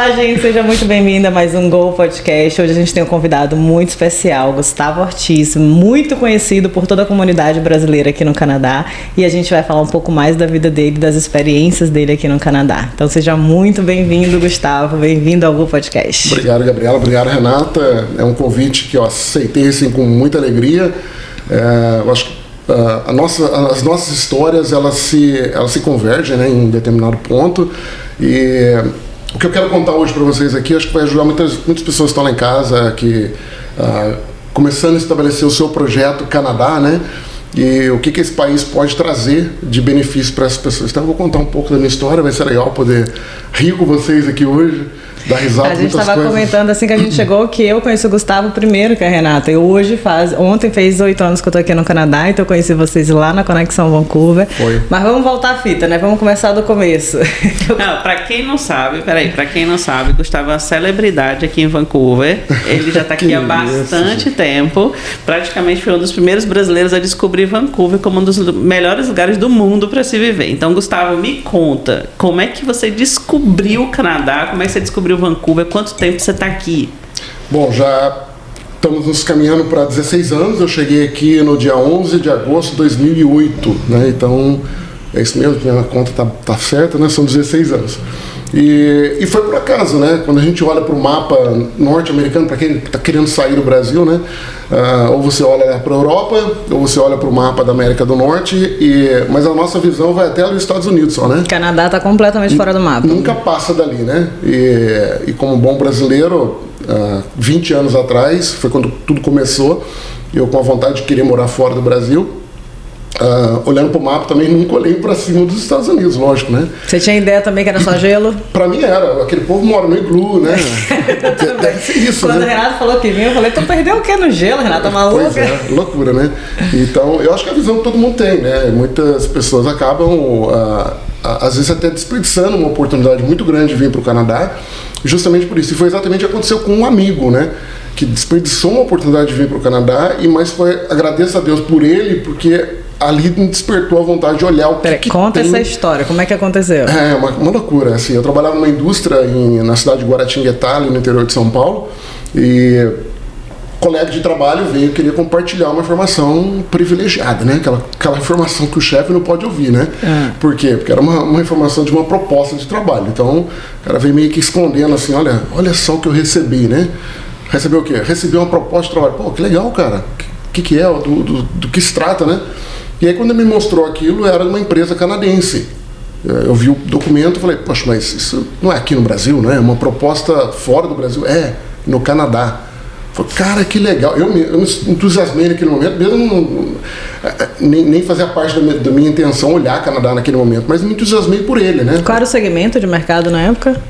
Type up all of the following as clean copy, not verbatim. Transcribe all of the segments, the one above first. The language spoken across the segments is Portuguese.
Olá, gente, seja muito bem-vinda a mais um Go Podcast. Hoje a gente tem um convidado muito especial, Gustavo Ortiz, muito conhecido por toda a comunidade brasileira aqui no Canadá, e a gente vai falar um pouco mais da vida dele, das experiências dele aqui no Canadá. Então seja muito bem-vindo, Gustavo, bem-vindo ao Go Podcast. Obrigado, Gabriela, obrigado, Renata. É um convite que eu aceitei assim, com muita alegria. Eu acho que as nossas histórias elas se convergem, né, em um determinado ponto, e o que eu quero contar hoje para vocês aqui acho que vai ajudar muitas pessoas que estão lá em casa que começando a estabelecer o seu projeto Canadá, né, e o que esse país pode trazer de benefício para essas pessoas. Então eu vou contar um pouco da minha história, vai ser legal poder rir com vocês aqui hoje. A gente estava comentando assim que a gente chegou que eu conheci o Gustavo primeiro que a Renata. Ontem fez 8 anos que eu tô aqui no Canadá, então eu conheci vocês lá na Conexão Vancouver. Foi. Mas vamos voltar à fita, né? Vamos começar do começo. Não, pra quem não sabe, Gustavo é uma celebridade aqui em Vancouver. Ele já tá aqui há bastante tempo. Praticamente foi um dos primeiros brasileiros a descobrir Vancouver como um dos melhores lugares do mundo para se viver. Então, Gustavo, me conta, como é que você descobriu o Canadá? Como é que você descobriu Vancouver? Quanto tempo você está aqui? Bom, já estamos nos caminhando para 16 anos. Eu cheguei aqui no dia 11 de agosto de 2008, né? Então, é isso mesmo, minha conta tá certa, né? São 16 anos. E foi por acaso, né? Quando a gente olha para o mapa norte-americano, para quem está querendo sair do Brasil, né? Ou você olha para a Europa, ou você olha para o mapa da América do Norte, mas a nossa visão vai até os Estados Unidos só, né? O Canadá está completamente fora do mapa. Nunca passa dali, né? E como bom brasileiro, 20 anos atrás, foi quando tudo começou, eu com a vontade de querer morar fora do Brasil. Olhando para o mapa também, nunca olhei para cima dos Estados Unidos, lógico, né? Você tinha ideia também que era só gelo? Para mim era, aquele povo mora no iglu, né? Deve ser isso, quando né? o Renato falou que vinha, eu falei, tu perdeu o que no gelo, Renato? Tá maluca? Pois é, loucura, né? Então, eu acho que é a visão que todo mundo tem, né? Muitas pessoas acabam, às vezes até desperdiçando uma oportunidade muito grande de vir para o Canadá, justamente por isso. E foi exatamente o que aconteceu com um amigo, né? Que desperdiçou uma oportunidade de vir para o Canadá, agradeço a Deus por ele, porque ali me despertou a vontade de olhar o que conta tem. Essa história, como é que aconteceu? É uma loucura, assim, eu trabalhava numa indústria na cidade de Guaratinguetá, no interior de São Paulo, e colega de trabalho queria compartilhar uma informação privilegiada, né? Aquela informação que o chefe não pode ouvir, né? Por quê? Porque era uma informação de uma proposta de trabalho. Então, o cara veio meio que escondendo assim, olha só o que eu recebi, né? Recebeu o quê? Recebi uma proposta de trabalho. Pô, que legal, cara. O que é? Do que se trata, né? E aí quando ele me mostrou aquilo, era uma empresa canadense. Eu vi o documento e falei, poxa, mas isso não é aqui no Brasil, né? É uma proposta fora do Brasil. No Canadá. Falei, cara, que legal. Eu me entusiasmei naquele momento, mesmo nem fazia parte da minha intenção olhar Canadá naquele momento, mas me entusiasmei por ele, né? Qual era o segmento de mercado na época?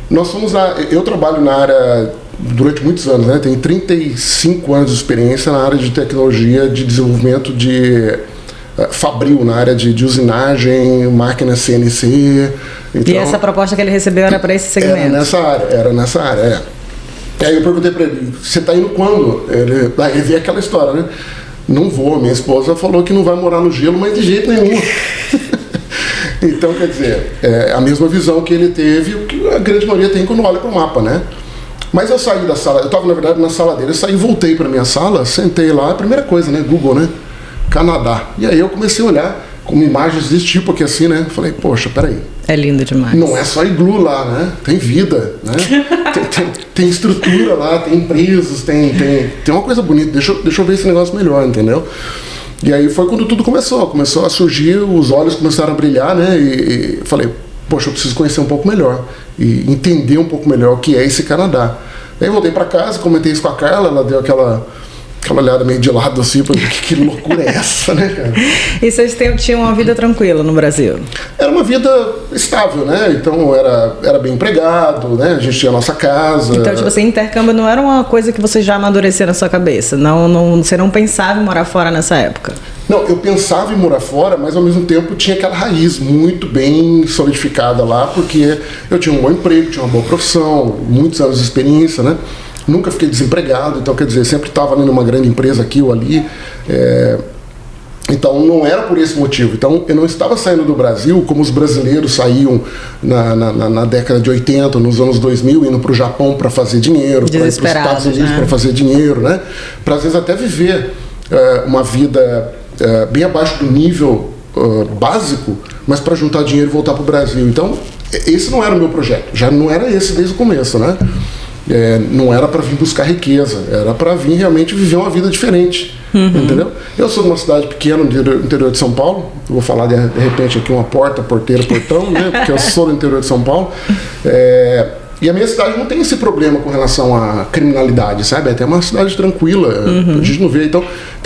Eu trabalho na área durante muitos anos, né? Tenho 35 anos de experiência na área de tecnologia de desenvolvimento de fabril, na área de usinagem, máquina CNC. Então, e essa proposta que ele recebeu era para esse segmento? Era nessa área. Aí eu perguntei para ele, você está indo quando? Ele veio aquela história, né? Não vou, minha esposa falou que não vai morar no gelo, mas de jeito nenhum. Então, quer dizer, é a mesma visão que ele teve, o que a grande maioria tem quando olha para o mapa, né? Mas eu saí da sala, eu estava na verdade na sala dele, eu saí e voltei para minha sala, sentei lá, a primeira coisa, né? Google, né? Canadá. E aí eu comecei a olhar com imagens desse tipo aqui assim, né? Falei, poxa, peraí. É lindo demais. Não é só iglu lá, né? Tem vida, né? tem estrutura lá, tem empresas, tem uma coisa bonita. Deixa eu ver esse negócio melhor, entendeu? E aí foi quando tudo começou a surgir, os olhos começaram a brilhar, né? E falei, poxa, eu preciso conhecer um pouco melhor e entender um pouco melhor o que é esse Canadá. Aí eu voltei para casa, comentei isso com a Carla, ela deu aquela olhada meio de lado assim, que loucura é essa, né, cara? E vocês tinham uma vida tranquila no Brasil? Era uma vida estável, né? Então era bem empregado, né? A gente tinha a nossa casa. Então, tipo assim, intercâmbio não era uma coisa que você já amadurecia na sua cabeça? Você não pensava em morar fora nessa época? Não, eu pensava em morar fora, mas ao mesmo tempo tinha aquela raiz muito bem solidificada lá, porque eu tinha um bom emprego, tinha uma boa profissão, muitos anos de experiência, né? Nunca fiquei desempregado, então quer dizer, sempre estava ali numa grande empresa aqui ou ali. Então Então não era por esse motivo. Então eu não estava saindo do Brasil como os brasileiros saíam na década de 80, nos anos 2000, indo para o Japão para fazer dinheiro, para ir para os Estados Unidos para fazer dinheiro, né? Para às vezes até viver uma vida bem abaixo do nível básico, mas para juntar dinheiro e voltar para o Brasil. Então esse não era o meu projeto, já não era esse desde o começo, né? Não era para vir buscar riqueza, era para vir realmente viver uma vida diferente, entendeu? Eu sou de uma cidade pequena no interior de São Paulo, vou falar de repente aqui uma porteira, portão, né? Porque eu sou do interior de São Paulo, e a minha cidade não tem esse problema com relação à criminalidade, sabe? É até uma cidade tranquila, a gente não vê, então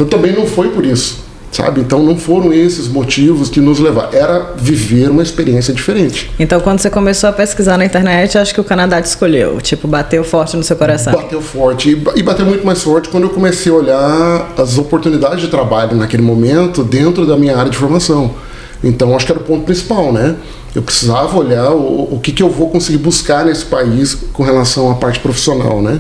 também não foi por isso. Sabe? Então não foram esses motivos que nos levaram. Era viver uma experiência diferente. Então quando você começou a pesquisar na internet, acho que o Canadá te escolheu. Tipo, bateu forte no seu coração. Bateu forte. E bateu muito mais forte quando eu comecei a olhar as oportunidades de trabalho naquele momento dentro da minha área de formação. Então acho que era o ponto principal, né? Eu precisava olhar o que eu vou conseguir buscar nesse país com relação à parte profissional, né?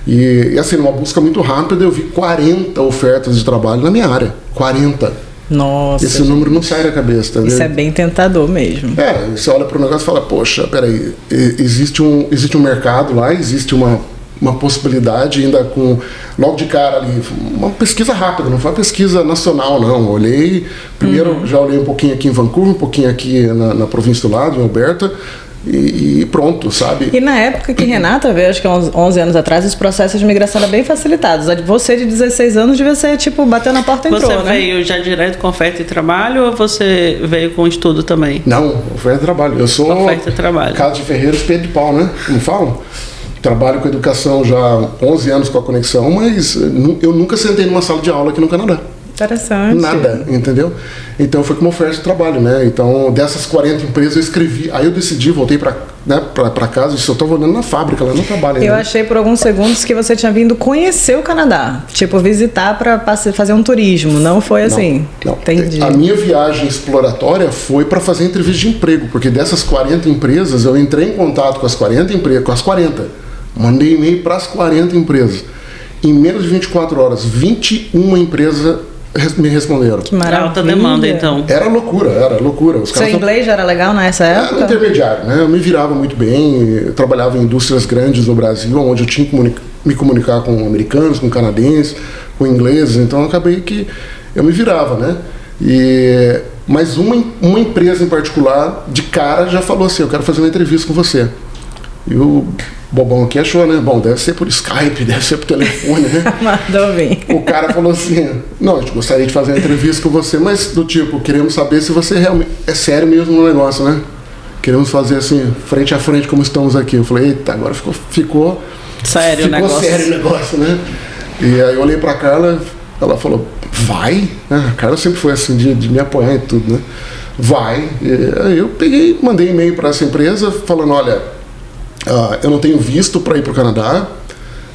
E assim, numa busca muito rápida, eu vi 40 ofertas de trabalho na minha área. 40. Nossa. Esse número não sai da cabeça, tá vendo? Isso é bem tentador mesmo. Você olha para o negócio e fala, poxa, peraí, existe um mercado lá, existe uma possibilidade ainda com, logo de cara ali, uma pesquisa rápida, não foi uma pesquisa nacional não, olhei, primeiro já olhei um pouquinho aqui em Vancouver, um pouquinho aqui na província do lado, em Alberta, e pronto, sabe? E na época que Renata veio, acho que 11 anos atrás, os processos de migração eram bem facilitados. Você de 16 anos devia ser, tipo, bateu na porta e entrou, né? Você veio já direto com oferta de trabalho ou você veio com estudo também? Não, oferta de trabalho. Eu sou oferta de trabalho. Casa de Ferreiros, Pedro de Pau, né? Como falam? Trabalho com educação já há 11 anos com a Conexão, mas eu nunca sentei numa sala de aula aqui no Canadá. Interessante. Nada, entendeu? Então foi como oferta de trabalho, né? Então dessas 40 empresas eu escrevi, aí eu decidi, voltei pra casa e disse, eu estava olhando na fábrica, lá no trabalho. Eu achei por alguns segundos que você tinha vindo conhecer o Canadá, tipo visitar para fazer um turismo, não foi assim? Não. Entendi. A minha viagem exploratória foi para fazer entrevista de emprego, porque dessas 40 empresas eu entrei em contato com as 40 empresas, mandei e-mail para as 40 empresas. Em menos de 24 horas, 21 empresas me responderam. Que maravilha. Alta demanda, então. Era loucura. Os seu inglês já era legal nessa época? Era intermediário, né? Eu me virava muito bem, eu trabalhava em indústrias grandes no Brasil, onde eu tinha que me comunicar com americanos, com canadenses, com ingleses, então acabei que eu me virava, né? Mas uma empresa em particular, de cara, já falou assim, eu quero fazer uma entrevista com você. E o bobão aqui achou, né? Bom, deve ser por Skype, deve ser por telefone, né? Mandou vir. O cara falou assim, não, a gente gostaria de fazer uma entrevista com você, mas do tipo, queremos saber se você realmente é sério mesmo no negócio, né? Queremos fazer assim, frente a frente como estamos aqui. Eu falei, eita, agora ficou sério o negócio. Ficou sério o negócio, né? E aí eu olhei pra Carla, ela falou, vai? A Carla sempre foi assim, de me apoiar em tudo, né? Vai. E aí eu mandei e-mail pra essa empresa, falando, olha, eu não tenho visto para ir para o Canadá,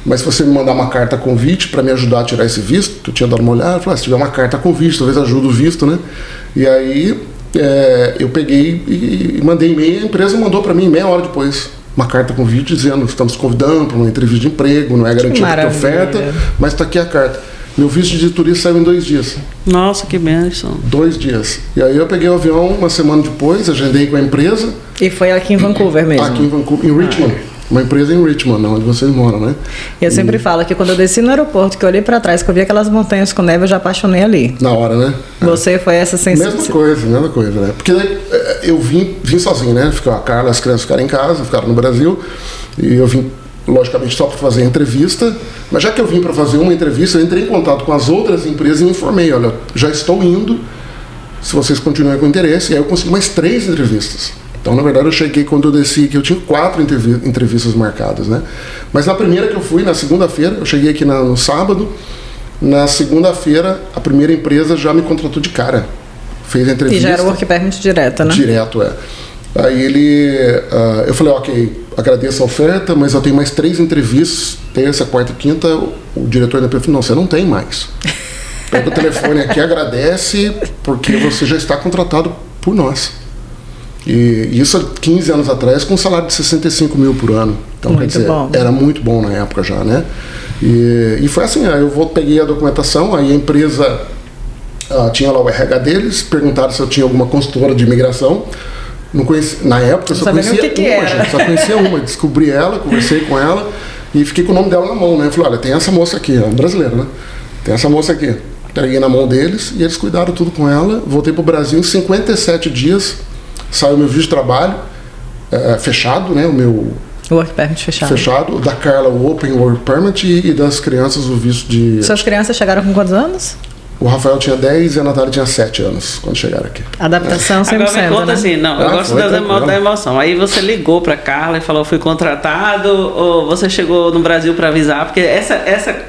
mas se você me mandar uma carta convite para me ajudar a tirar esse visto, que eu tinha dado uma olhada, eu falei, se tiver uma carta convite, talvez ajude o visto, né? E aí eu peguei e mandei e-mail, a empresa mandou para mim meia hora depois uma carta convite dizendo, estamos convidando para uma entrevista de emprego, não é garantia de oferta, mas está aqui a carta. Meu visto de turista saiu em 2 dias. Nossa, que bênção. 2 dias. E aí eu peguei o avião uma semana depois, agendei com a empresa. E foi aqui em Vancouver mesmo? Aqui em Vancouver, em Richmond. Uma empresa em Richmond, onde vocês moram, né? Eu sempre falo que quando eu desci no aeroporto, que eu olhei pra trás, que eu vi aquelas montanhas com neve, eu já apaixonei ali. Na hora, né? Você foi essa sensação? Mesma coisa, né? Porque eu vim sozinho, né? Ficou a Carla, as crianças ficaram em casa, ficaram no Brasil. E eu vim, logicamente, só para fazer a entrevista. Mas já que eu vim para fazer uma entrevista, eu entrei em contato com as outras empresas e informei, olha, já estou indo, se vocês continuarem com interesse. E aí eu consegui mais 3 entrevistas. Então, na verdade, eu cheguei quando eu desci aqui, eu tinha 4 entrevistas marcadas, né? Mas na primeira que eu fui, na segunda-feira, eu cheguei aqui no sábado, na segunda-feira, a primeira empresa já me contratou de cara. Fez a entrevista. E já era work permit direto, né? Direto, é. Aí eu falei, ok, agradeço a oferta, mas eu tenho mais 3 entrevistas, terça, quarta e quinta. O diretor da PF falou, não, você não tem mais. Pega o telefone aqui, agradece, porque você já está contratado por nós. E isso há 15 anos atrás, com um salário de 65 mil por ano. Então, muito quer dizer, bom. Era muito bom na época já, né? E foi assim, aí eu peguei a documentação, aí a empresa tinha lá o RH deles, perguntaram se eu tinha alguma consultora de imigração. Não conheci, na época eu só conhecia uma, gente, só conhecia uma. Descobri ela, conversei com ela e fiquei com o nome dela na mão, né? Eu falei, olha, tem essa moça aqui, brasileira, né? Tem essa moça aqui. Peguei na mão deles e eles cuidaram tudo com ela. Voltei pro Brasil em 57 dias. Saiu meu visto de trabalho fechado, né? O meu Work Permit fechado. Fechado. Da Carla, o Open Work Permit e das crianças o visto de... Suas crianças chegaram com quantos anos? O Rafael tinha 10 e a Natália tinha 7 anos quando chegaram aqui. Adaptação 100%, Agora me conta, né? assim, não, eu gosto da emoção. Aí você ligou pra Carla e falou, fui contratado, ou você chegou no Brasil pra avisar? Porque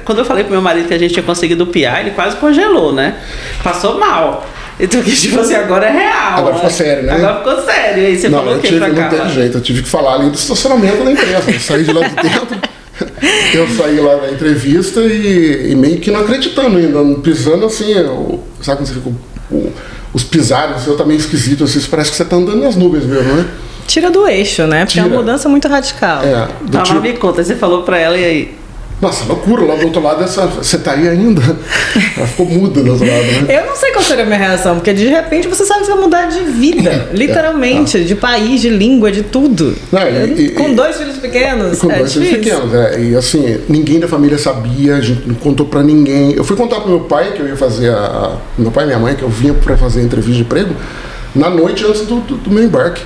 quando eu falei pro meu marido que a gente tinha conseguido o PIA, ele quase congelou, né? Passou mal. Então, tipo assim, agora é real. Agora ficou sério, né? Agora ficou sério. E aí você falou o que pra Carla? Não teve jeito, eu tive que falar ali do estacionamento da empresa. Eu saí de lá de dentro... Eu saí lá da entrevista e meio que não acreditando ainda, pisando assim, sabe quando você fica os pisares, eu tá meio esquisito, assim, parece que você tá andando nas nuvens mesmo, né? Tira do eixo, né? Porque é uma mudança muito radical. Mas me conta, você falou pra ela e aí? Nossa, loucura, lá do outro lado, você tá aí ainda? Ela ficou muda do outro lado, né? Eu não sei qual seria a minha reação, porque de repente você sabe que você vai mudar de vida, literalmente, de país, de língua, de tudo. Com 2 filhos pequenos, com 2 filhos pequenos, E assim, ninguém da família sabia, a gente não contou pra ninguém. Eu fui contar pro meu pai que eu ia fazer meu pai e minha mãe, que eu vinha pra fazer a entrevista de emprego, na noite antes do meu embarque.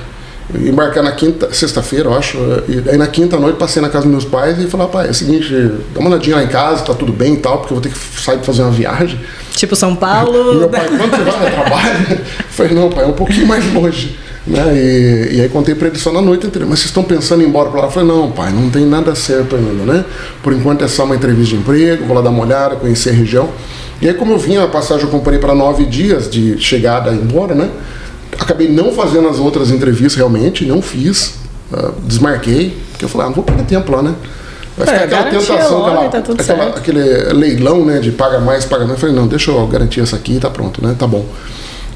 Eu ia embarcar na sexta-feira, eu acho, e aí na quinta noite passei na casa dos meus pais e falei, pai, é o seguinte, dá uma olhadinha lá em casa, tá tudo bem e tal, porque eu vou ter que sair pra fazer uma viagem. Tipo São Paulo? E meu pai, quando você vai, trabalho? Eu falei, não, pai, é um pouquinho mais longe. Né? E aí contei pra ele só na noite inteira, mas vocês estão pensando em ir embora pra lá? Eu falei, não, pai, não tem nada certo ainda, né? Por enquanto é só uma entrevista de emprego, vou lá dar uma olhada, conhecer a região. E aí como eu vinha, a passagem eu comprei para 9 dias de chegada e embora, né? Acabei não fazendo as outras entrevistas realmente, não fiz, desmarquei, porque eu falei, não vou perder tempo lá, né? Vai ficar aquela tentação, aquele leilão, né, de paga mais, paga menos. Eu falei, não, deixa eu garantir essa aqui e tá pronto, né, tá bom.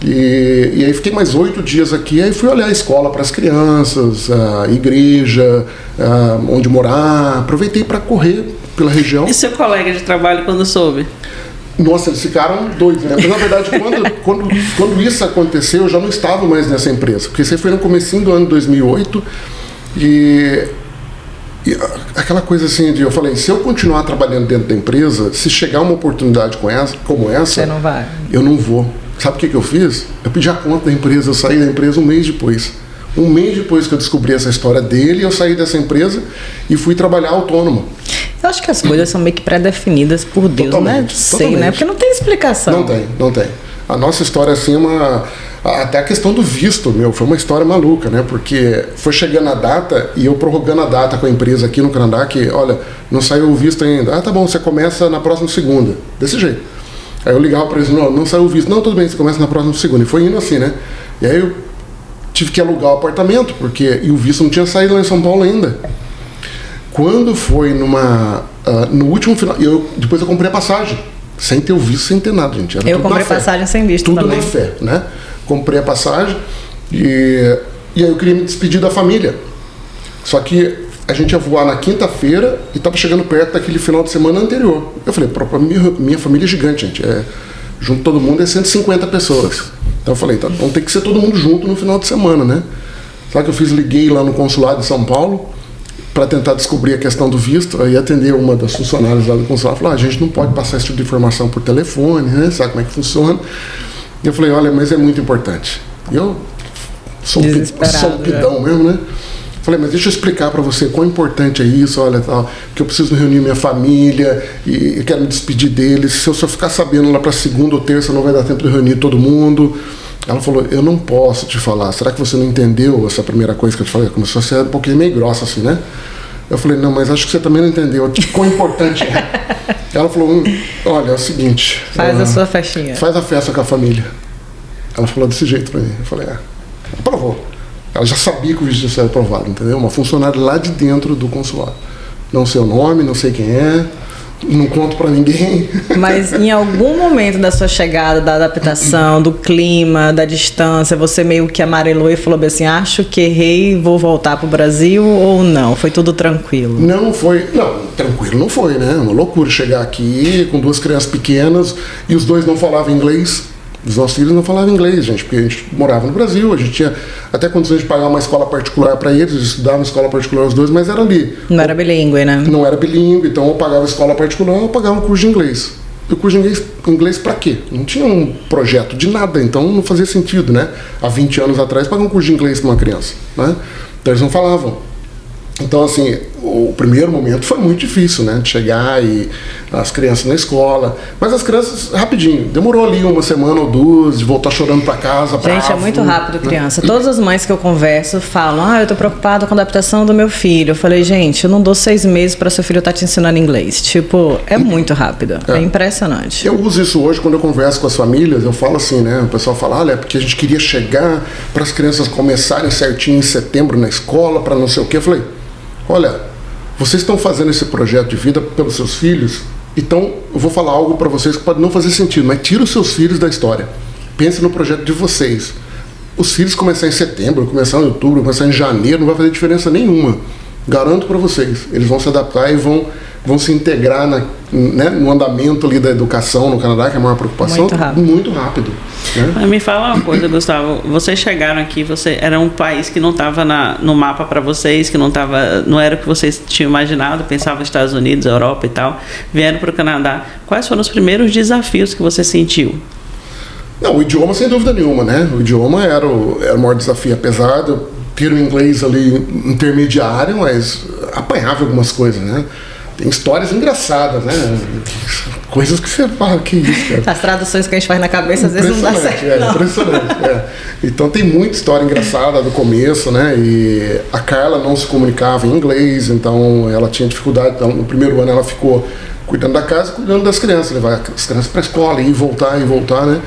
E aí fiquei mais 8 dias aqui, aí fui olhar a escola para as crianças, a igreja, onde morar, aproveitei para correr pela região. E seu colega de trabalho quando soube? Nossa, eles ficaram doidos, né? Mas na verdade, quando isso aconteceu, eu já não estava mais nessa empresa. Porque isso foi no comecinho do ano 2008 e aquela coisa assim de, eu falei, se eu continuar trabalhando dentro da empresa, se chegar uma oportunidade como essa, você não vai. Eu não vou. Sabe o que eu fiz? Eu pedi a conta da empresa, eu saí da empresa um mês depois. Um mês depois que eu descobri essa história dele, eu saí dessa empresa e fui trabalhar autônomo. Eu acho que as coisas são meio que pré-definidas por Deus, totalmente, né? Sei, né? Porque não tem explicação. Não tem. A nossa história, assim, até a questão do visto, foi uma história maluca, né? Porque foi chegando a data e eu prorrogando a data com a empresa aqui no Canadá que, olha, não saiu o visto ainda. Ah, tá bom, você começa na próxima segunda. Desse jeito. Aí eu ligava para eles, não saiu o visto. Não, tudo bem, você começa na próxima segunda. E foi indo assim, né? E aí eu tive que alugar o apartamento, e o visto não tinha saído lá em São Paulo ainda. Quando foi no último final, depois eu comprei a passagem, sem ter o visto, sem ter nada, gente. Eu comprei passagem sem visto tudo também. Tudo na fé, né? Comprei a passagem e aí eu queria me despedir da família. Só que a gente ia voar na quinta-feira e estava chegando perto daquele final de semana anterior. Eu falei, minha família é gigante, gente. Junto todo mundo é 150 pessoas. Então eu falei, então tem que ser todo mundo junto no final de semana, né? Sabe o que eu fiz? Liguei lá no consulado de São Paulo para tentar descobrir a questão do visto. Aí atender uma das funcionárias lá do consulado, falou, a gente não pode passar esse tipo de informação por telefone, né? Sabe como é que funciona? E eu falei, olha, mas é muito importante. E eu sou um pidão mesmo, né? Falei, mas deixa eu explicar para você quão importante é isso, olha, tal, que eu preciso reunir minha família e quero me despedir deles. Se eu só ficar sabendo lá para segunda ou terça, não vai dar tempo de reunir todo mundo. Ela falou, eu não posso te falar. Será que você não entendeu essa primeira coisa que eu te falei? Começou a ser um pouquinho meio grossa assim, né? Eu falei, não, mas acho que você também não entendeu quão importante é. Ela falou, olha, é o seguinte. Faz a sua festinha. Faz a festa com a família. Ela falou desse jeito para mim. Eu falei, aprovou. Ela já sabia que o visto tinha sido aprovado, entendeu? Uma funcionária lá de dentro do consulado. Não sei o nome, não sei quem é, não conto pra ninguém. Mas em algum momento da sua chegada, da adaptação, do clima, da distância, você meio que amarelou e falou assim, acho que errei, vou voltar pro Brasil, ou não? Foi tudo tranquilo? Não, tranquilo não foi, né? Uma loucura chegar aqui com 2 crianças pequenas e os 2 não falavam inglês. Os nossos filhos não falavam inglês, gente, porque a gente morava no Brasil, a gente tinha até condições de pagar uma escola particular para eles estudavam escola particular os dois, mas era ali. Não era bilíngue, né? Não era bilíngue, então eu pagava escola particular, eu pagava um curso de inglês. E o curso de inglês para quê? Não tinha um projeto de nada, então não fazia sentido, né? Há 20 anos atrás, pagar um curso de inglês para uma criança, né? Então eles não falavam. Então, assim, o primeiro momento foi muito difícil, né? De chegar e as crianças na escola. Mas as crianças, rapidinho, demorou ali uma semana ou duas, de voltar chorando para casa. Gente, bravo, é muito rápido, criança. Né? Todas as mães que eu converso falam, eu tô preocupada com a adaptação do meu filho. Eu falei, gente, eu não dou 6 meses para seu filho estar te ensinando inglês. Tipo, é muito rápido. É impressionante. Eu uso isso hoje quando eu converso com as famílias. Eu falo assim, né? O pessoal fala, olha, é porque a gente queria chegar para as crianças começarem certinho em setembro na escola, para não sei o quê. Eu falei, olha, vocês estão fazendo esse projeto de vida pelos seus filhos, então eu vou falar algo para vocês que pode não fazer sentido, mas tira os seus filhos da história. Pense no projeto de vocês. Os filhos começar em setembro, começar em outubro, começar em janeiro, não vai fazer diferença nenhuma. Garanto para vocês. Eles vão se adaptar e vão se integrar no andamento ali da educação no Canadá, que é a maior preocupação, muito rápido. Né? Me fala uma coisa, Gustavo. Vocês chegaram aqui, você era um país que não estava no mapa para vocês, que não era o que vocês tinham imaginado, pensavam Estados Unidos, Europa e tal. Vieram para o Canadá. Quais foram os primeiros desafios que você sentiu? Não, o idioma, sem dúvida nenhuma, né? O idioma era o maior desafio, apesar de eu ter o inglês ali intermediário, mas apanhava algumas coisas, né? Tem histórias engraçadas, né? Coisas que você fala, que isso, cara. As traduções que a gente faz na cabeça às vezes não dá certo. Impressionante. Então tem muita história engraçada do começo, né? E a Carla não se comunicava em inglês, então ela tinha dificuldade. Então, no primeiro ano ela ficou cuidando da casa, cuidando das crianças, levar as crianças para a escola, ir e voltar, né?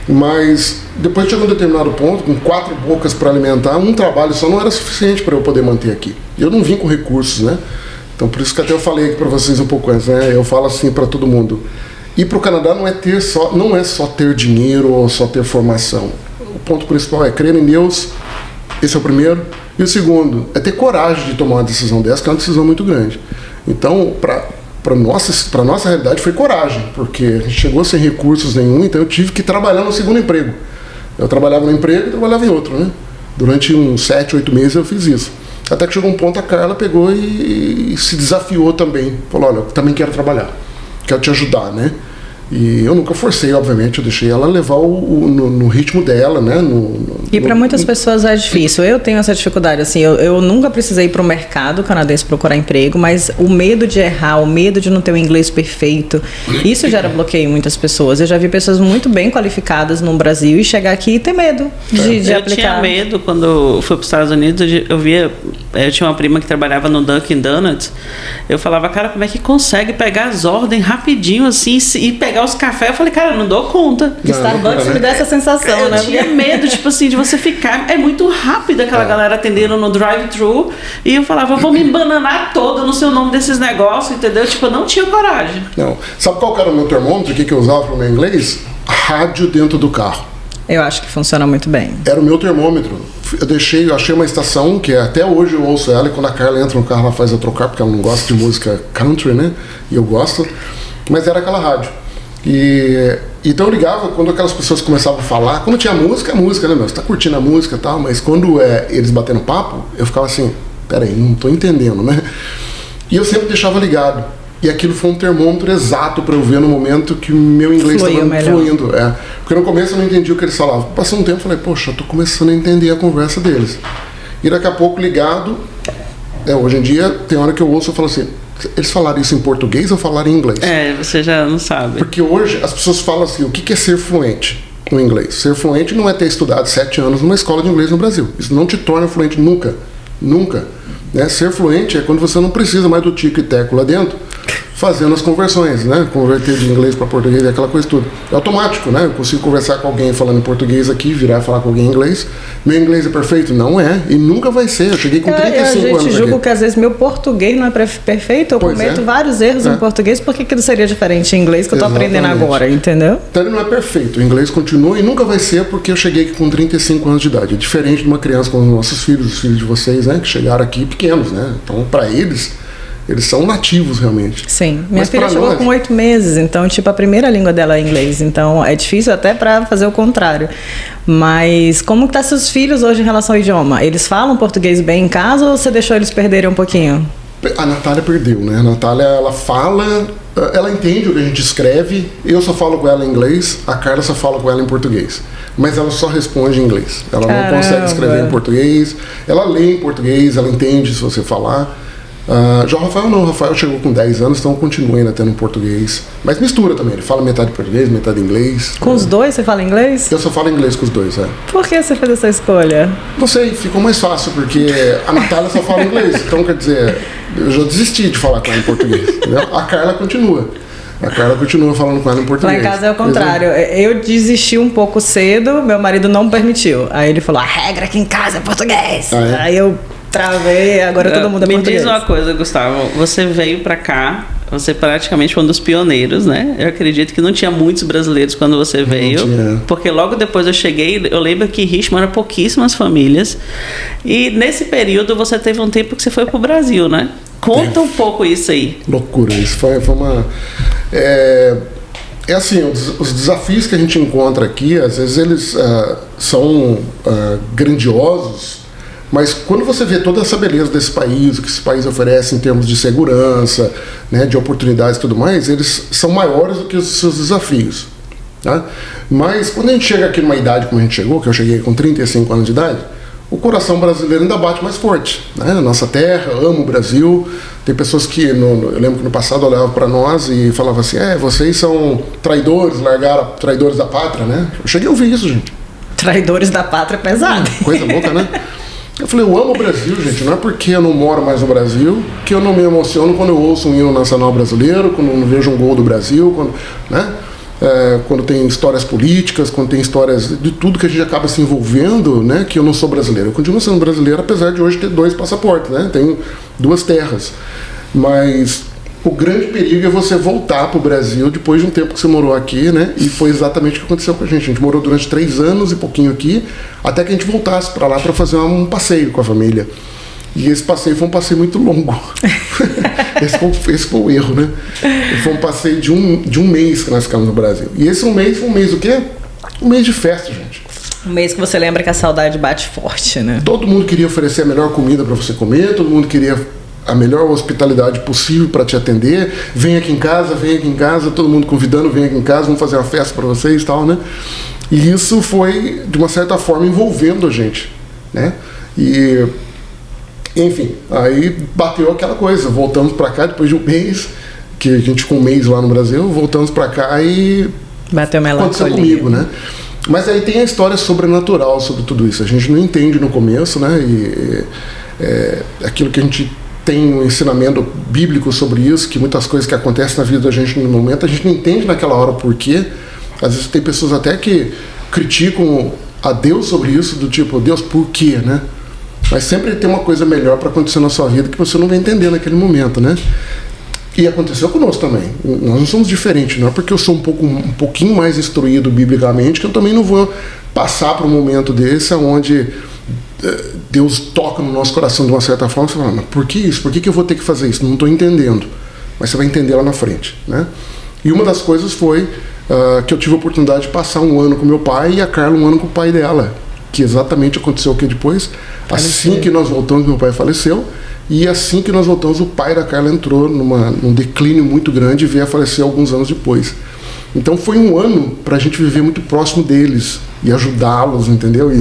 Mas depois chegou um determinado ponto, com 4 bocas para alimentar, um trabalho só não era suficiente para eu poder manter aqui. Eu não vim com recursos, né? Então por isso que até eu falei aqui para vocês um pouco antes, né? Eu falo assim para todo mundo. Ir para o Canadá não é só ter dinheiro ou só ter formação. O ponto principal é crer em Deus, esse é o primeiro. E o segundo é ter coragem de tomar uma decisão dessa, que é uma decisão muito grande. Então, para nossa realidade foi coragem, porque a gente chegou sem recursos nenhum, então eu tive que trabalhar no segundo emprego. Eu trabalhava no emprego e trabalhava em outro, né? Durante uns 7, 8 meses eu fiz isso. Até que chegou um ponto, a Carla pegou e se desafiou também. Falou, olha, eu também quero trabalhar, quero te ajudar, né? E eu nunca forcei, obviamente, eu deixei ela levar no ritmo dela, né? E para muitas pessoas é difícil. Eu tenho essa dificuldade, assim, eu nunca precisei ir para o mercado canadense procurar emprego, mas o medo de errar, o medo de não ter o inglês perfeito, isso gera bloqueio em muitas pessoas. Eu já vi pessoas muito bem qualificadas no Brasil e chegar aqui e ter medo de aplicar. Eu tinha medo quando eu fui para os Estados Unidos, eu tinha uma prima que trabalhava no Dunkin' Donuts, eu falava, cara, como é que consegue pegar as ordens rapidinho assim e pegar os cafés? Eu falei, cara, eu não dou conta. Starbucks me dá essa sensação, né? Eu tinha medo, tipo assim, de você ficar... É muito rápido aquela galera atendendo no drive-thru. E eu falava, eu vou me embananar toda no seu nome desses negócios, entendeu? Tipo, eu não tinha coragem. Não. Sabe qual era o meu termômetro? O que eu usava para o meu inglês? Rádio dentro do carro. Eu acho que funciona muito bem. Era o meu termômetro. Eu achei uma estação que até hoje eu ouço ela, e quando a Carla entra no carro ela faz eu trocar, porque ela não gosta de música country, né? E eu gosto. Mas era aquela rádio. Então eu ligava quando aquelas pessoas começavam a falar. Quando tinha música, é música, né, meu? Você tá curtindo a música e tal, mas quando eles batendo papo, eu ficava assim, peraí, não tô entendendo, né? E eu sempre deixava ligado. E aquilo foi um termômetro exato para eu ver no momento que o meu inglês estava fluindo. Porque no começo eu não entendia o que eles falavam. Passou um tempo e falei, poxa, eu tô começando a entender a conversa deles. E daqui a pouco ligado, hoje em dia tem hora que eu ouço e falo assim, eles falaram isso em português ou falaram em inglês? Você já não sabe. Porque hoje as pessoas falam assim, o que é ser fluente no inglês? Ser fluente não é ter estudado 7 anos numa escola de inglês no Brasil. Isso não te torna fluente nunca. Nunca. Né? Ser fluente é quando você não precisa mais do tico e teco lá dentro, fazendo as conversões, né? Converter de inglês para português e aquela coisa toda. É automático, né? Eu consigo conversar com alguém falando em português aqui, virar e falar com alguém em inglês. Meu inglês é perfeito? Não é. E nunca vai ser. Eu cheguei com 35 anos. Eu julgo que às vezes meu português não é perfeito, eu cometo vários erros em português, por que não seria diferente em inglês que eu estou aprendendo agora, entendeu? Então ele não é perfeito. O inglês continua e nunca vai ser porque eu cheguei aqui com 35 anos de idade. É diferente de uma criança como os nossos filhos, os filhos de vocês, né? Que chegaram aqui pequenos, né? Então, para eles... Eles são nativos, realmente. Sim. Minha Mas filha pra chegou nós- com 8 meses, então, tipo, a primeira língua dela é inglês. Então, é difícil até para fazer o contrário. Mas como que tá seus filhos hoje em relação ao idioma? Eles falam português bem em casa ou você deixou eles perderem um pouquinho? A Natália perdeu, né? A Natália, ela fala, ela entende o que a gente escreve. Eu só falo com ela em inglês, a Carla só fala com ela em português. Mas ela só responde em inglês. Ela não consegue escrever em português. Ela lê em português, ela entende se você falar. Já o Rafael não, o Rafael chegou com 10 anos, então continua ainda tendo português. Mas mistura também, ele fala metade português, metade inglês. Com os dois você fala inglês? Eu só falo inglês com os dois, é. Por que você fez essa escolha? Não sei, ficou mais fácil, porque a Natália só fala inglês. Então, quer dizer, eu já desisti de falar com ela em português. Entendeu? A Carla continua. A Carla continua falando com ela em português. Lá em casa é o contrário. Eu desisti um pouco cedo, meu marido não permitiu. Aí ele falou, a regra aqui em casa é português. Ah, é? Aí eu travei, agora todo mundo é Me português. diz uma coisa, Gustavo. Você veio pra cá, você praticamente foi um dos pioneiros, né? Eu acredito que não tinha muitos brasileiros quando você veio. tinha. Porque logo depois eu cheguei, eu lembro que Richmond era pouquíssimas famílias. E nesse período você teve um tempo que você foi pro Brasil, né? Conta um pouco isso aí. Loucura, isso foi uma... É assim, os desafios que a gente encontra aqui, às vezes eles são grandiosos, mas quando você vê toda essa beleza desse país, o que esse país oferece em termos de segurança, né, de oportunidades e tudo mais, eles são maiores do que os seus desafios. Tá? Mas quando a gente chega aqui numa idade como a gente chegou, que eu cheguei com 35 anos de idade, o coração brasileiro ainda bate mais forte. Né? Nossa terra, amo o Brasil. Tem pessoas que, eu lembro que no passado olhavam para nós e falavam assim, vocês são traidores, largaram traidores da pátria, né? Eu cheguei a ouvir isso, gente. Traidores da pátria é pesado. Coisa louca, né? Eu falei, eu amo o Brasil, gente. Não é porque eu não moro mais no Brasil que eu não me emociono quando eu ouço um hino nacional brasileiro, quando eu vejo um gol do Brasil, quando, né? Quando tem histórias políticas, quando tem histórias de tudo que a gente acaba se envolvendo, né? Que eu não sou brasileiro. Eu continuo sendo brasileiro, apesar de hoje ter 2 passaportes, né? Tenho 2 terras. Mas o grande perigo é você voltar para o Brasil depois de um tempo que você morou aqui, né? E foi exatamente o que aconteceu com a gente. A gente morou durante 3 anos e pouquinho aqui, até que a gente voltasse para lá para fazer um passeio com a família. E esse passeio foi um passeio muito longo. esse foi o erro, né? Foi um passeio de um mês que nós ficamos no Brasil. E esse foi um mês o quê? Um mês de festa, gente. Um mês que você lembra que a saudade bate forte, né? Todo mundo queria oferecer a melhor comida para você comer, todo mundo queria a melhor hospitalidade possível para te atender. Vem aqui em casa, todo mundo convidando, vem aqui em casa, vamos fazer uma festa para vocês e tal, né? E isso foi, de uma certa forma, envolvendo a gente, né? E... enfim, aí bateu aquela coisa, voltamos pra cá depois de um mês, que a gente ficou um mês lá no Brasil, voltamos pra cá e bateu aconteceu comigo, né? Mas aí tem a história sobrenatural sobre tudo isso, a gente não entende no começo, né? E aquilo que a gente tem um ensinamento bíblico sobre isso, que muitas coisas que acontecem na vida da gente no momento, a gente não entende naquela hora o porquê. Às vezes tem pessoas até que criticam a Deus sobre isso, do tipo, Deus, por quê, né? Mas sempre tem uma coisa melhor para acontecer na sua vida que você não vai entender naquele momento, né? E aconteceu conosco também. Nós não somos diferentes, não é porque eu sou um pouquinho mais instruído biblicamente que eu também não vou passar por um momento desse onde Deus toca no nosso coração de uma certa forma e você fala, mas por que isso? Por que eu vou ter que fazer isso? Não estou entendendo. Mas você vai entender lá na frente, né? E uma das coisas foi que eu tive a oportunidade de passar um ano com meu pai e a Carla um ano com o pai dela. Que exatamente aconteceu o que depois? Assim que nós voltamos, meu pai faleceu. E assim que nós voltamos, o pai da Carla entrou num declínio muito grande e veio a falecer alguns anos depois. Então foi um ano para a gente viver muito próximo deles e ajudá-los, entendeu?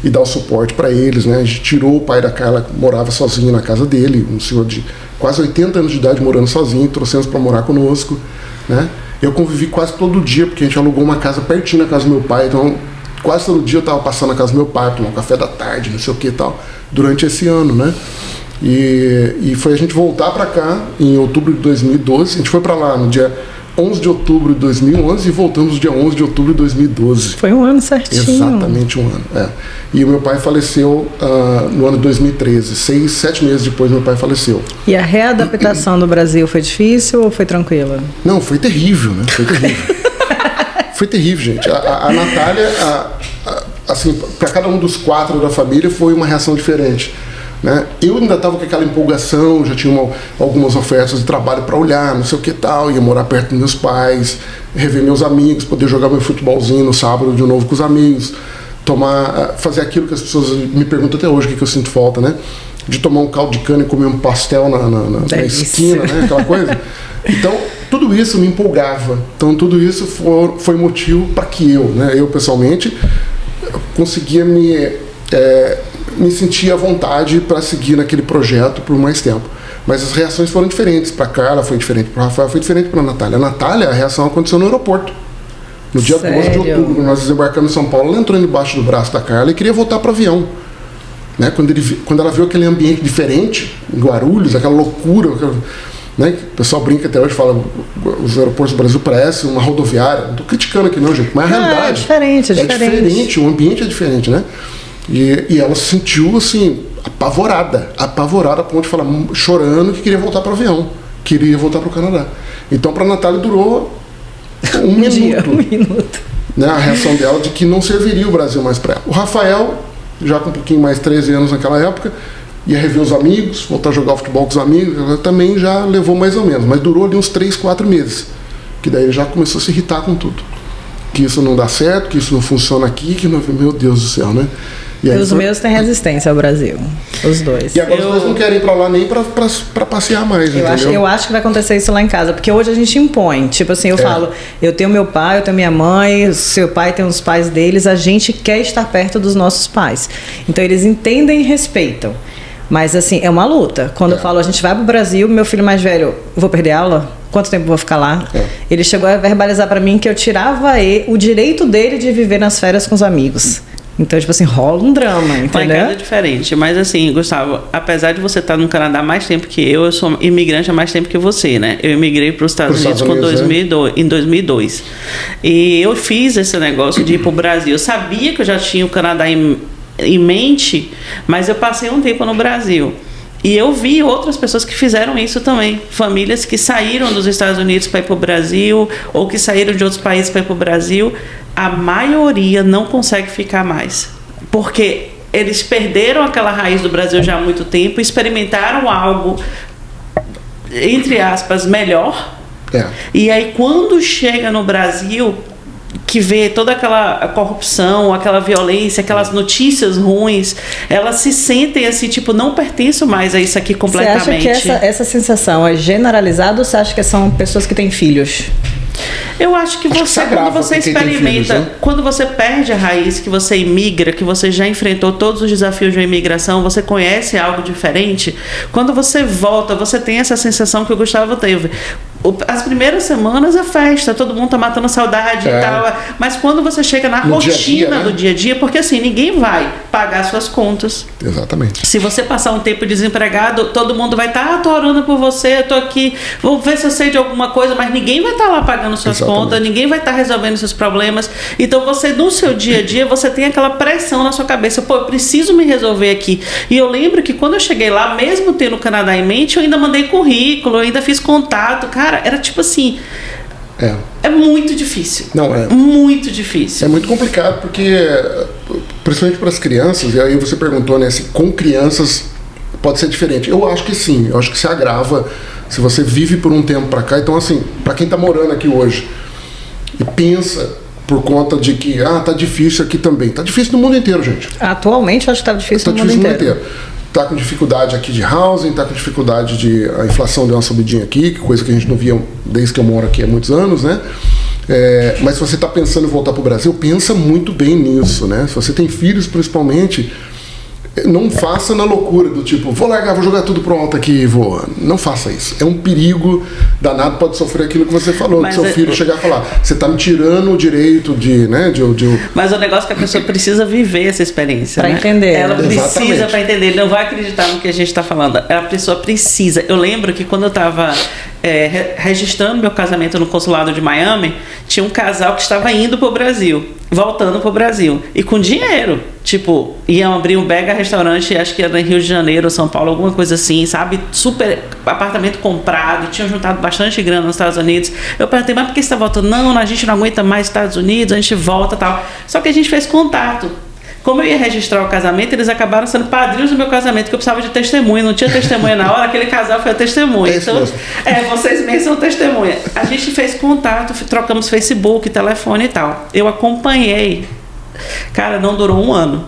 E dar o suporte para eles, né? A gente tirou o pai da Carla, que morava sozinho na casa dele, um senhor de quase 80 anos de idade morando sozinho, trouxemos para morar conosco, né? Eu convivi quase todo dia, porque a gente alugou uma casa pertinho da casa do meu pai, então quase todo dia eu estava passando na casa do meu pai, tomar um café da tarde, não sei o que e tal, durante esse ano, né? E foi a gente voltar para cá em outubro de 2012. A gente foi para lá no dia 11 de outubro de 2011 e voltamos no dia 11 de outubro de 2012. Foi um ano certinho. Exatamente um ano, E o meu pai faleceu no ano de 2013. 6, 7 meses depois meu pai faleceu. E a readaptação do Brasil foi difícil ou foi tranquila? Não, foi terrível, né? Foi terrível. Foi terrível, gente. A Natália, assim, para cada um dos 4 da família foi uma reação diferente. né? Eu ainda estava com aquela empolgação, já tinha algumas ofertas de trabalho para olhar, não sei o que tal, ia morar perto dos meus pais, rever meus amigos, poder jogar meu futebolzinho no sábado de novo com os amigos, fazer aquilo que as pessoas me perguntam até hoje, o que eu sinto falta, né? De tomar um caldo de cana e comer um pastel na esquina, né? Aquela coisa. Então, tudo isso me empolgava. Então, tudo isso foi motivo para que eu pessoalmente, conseguia me sentir à vontade para seguir naquele projeto por mais tempo. Mas as reações foram diferentes. Para a Carla foi diferente, para o Rafael foi diferente, para a Natália. A Natália, a reação aconteceu no aeroporto. No dia 12 de outubro, quando nós desembarcamos em São Paulo, ela entrou debaixo do braço da Carla e queria voltar para o avião. Né? Quando ela viu aquele ambiente diferente, em Guarulhos, aquela loucura, né? O pessoal brinca até hoje, fala os aeroportos do Brasil parecem uma rodoviária. Não estou criticando aqui não, gente, mas a realidade é diferente, o ambiente é diferente, né? E ela se sentiu assim, apavorada a ponto de falar, chorando, que queria voltar para o avião, queria voltar para o Canadá. Então, para a Natália durou um minuto. Né? A reação dela de que não serviria o Brasil mais para ela. O Rafael, já com um pouquinho mais 13 anos naquela época, ia rever os amigos, voltar a jogar futebol com os amigos, também já levou mais ou menos, mas durou ali uns 3, 4 meses, que daí ele já começou a se irritar com tudo, que isso não dá certo, que isso não funciona aqui, que não, meu Deus do céu, né? E os meus têm resistência ao Brasil, os dois. E agora os dois não querem ir pra lá nem pra passear mais, entendeu? Eu acho que vai acontecer isso lá em casa, porque hoje a gente impõe. Tipo assim, eu falo, eu tenho meu pai, eu tenho minha mãe, seu pai tem os pais deles, a gente quer estar perto dos nossos pais. Então eles entendem e respeitam. Mas assim, é uma luta. Quando eu falo, a gente vai pro Brasil, meu filho mais velho, vou perder aula? Quanto tempo eu vou ficar lá? Ele chegou a verbalizar pra mim que eu tirava o direito dele de viver nas férias com os amigos. Então, tipo assim, rola um drama, entendeu? Lá em casa é diferente, mas assim, Gustavo, apesar de você estar no Canadá há mais tempo que eu sou imigrante há mais tempo que você, né? Eu imigrei para os Estados Unidos em 2002. E eu fiz esse negócio de ir para o Brasil. Eu sabia que eu já tinha o Canadá em mente, mas eu passei um tempo no Brasil. E eu vi outras pessoas que fizeram isso também. Famílias que saíram dos Estados Unidos para ir para o Brasil, ou que saíram de outros países para ir para o Brasil. A maioria não consegue ficar mais. Porque eles perderam aquela raiz do Brasil já há muito tempo, experimentaram algo, entre aspas, melhor. E aí, quando chega no Brasil, que vê toda aquela corrupção, aquela violência, aquelas notícias ruins, elas se sentem assim, tipo, não pertenço mais a isso aqui completamente. Você acha que essa sensação é generalizada ou você acha que são pessoas que têm filhos? Eu acho que quando você experimenta, filhos, né? Quando você perde a raiz, que você imigra, que você já enfrentou todos os desafios de uma imigração, você conhece algo diferente, quando você volta, você tem essa sensação que o Gustavo teve. As primeiras semanas é festa, todo mundo tá matando saudade e tal, mas quando você chega na rotina do dia a dia, porque assim, ninguém vai pagar suas contas. Exatamente. Se você passar um tempo desempregado, todo mundo vai estar, tô orando por você, eu tô aqui, vou ver se eu sei de alguma coisa, mas ninguém vai estar lá pagando suas contas, ninguém vai estar resolvendo seus problemas. Então você, no seu dia a dia, você tem aquela pressão na sua cabeça, pô, eu preciso me resolver aqui. E eu lembro que quando eu cheguei lá, mesmo tendo o Canadá em mente, eu ainda mandei currículo, eu ainda fiz contato, cara, era tipo assim, é muito difícil. Não, é muito difícil. É muito complicado porque, principalmente para as crianças, e aí você perguntou, né, se com crianças pode ser diferente. Eu acho que sim, eu acho que se agrava se você vive por um tempo para cá. Então, assim, para quem está morando aqui hoje e pensa por conta de que, tá difícil aqui também. Tá difícil no mundo inteiro, gente. Atualmente, acho que tá difícil no mundo inteiro. Tá com dificuldade aqui de housing, tá com dificuldade de... A inflação deu uma subidinha aqui, coisa que a gente não via desde que eu moro aqui há muitos anos, né? Mas se você tá pensando em voltar pro Brasil, pensa muito bem nisso, né? Se você tem filhos, principalmente, não faça na loucura do tipo, vou largar, vou jogar tudo pro alto aqui e vou. Não faça isso. É um perigo danado, pode sofrer aquilo que você falou, que seu filho chegar a falar, você tá me tirando o direito de, né, Mas o negócio é que a pessoa precisa viver essa experiência, pra entender. Ela precisa para entender, ele não vai acreditar no que a gente tá falando. A pessoa precisa. Eu lembro que quando eu tava registrando meu casamento no consulado de Miami, tinha um casal que estava indo pro Brasil, voltando pro Brasil, e com dinheiro, tipo, iam abrir um mega restaurante, acho que era em Rio de Janeiro, São Paulo, alguma coisa assim, sabe, super apartamento comprado, e tinham juntado bastante grana nos Estados Unidos. Eu perguntei, mas por que você está voltando? Não, a gente não aguenta mais Estados Unidos, a gente volta e tal. Só que a gente fez contato Como eu ia registrar o casamento, eles acabaram sendo padrinhos do meu casamento, que eu precisava de testemunha, não tinha testemunha na hora, aquele casal foi a testemunha. Então, vocês mesmos são testemunha. A gente fez contato, trocamos Facebook, telefone e tal. Eu acompanhei. Cara, não durou 1 ano.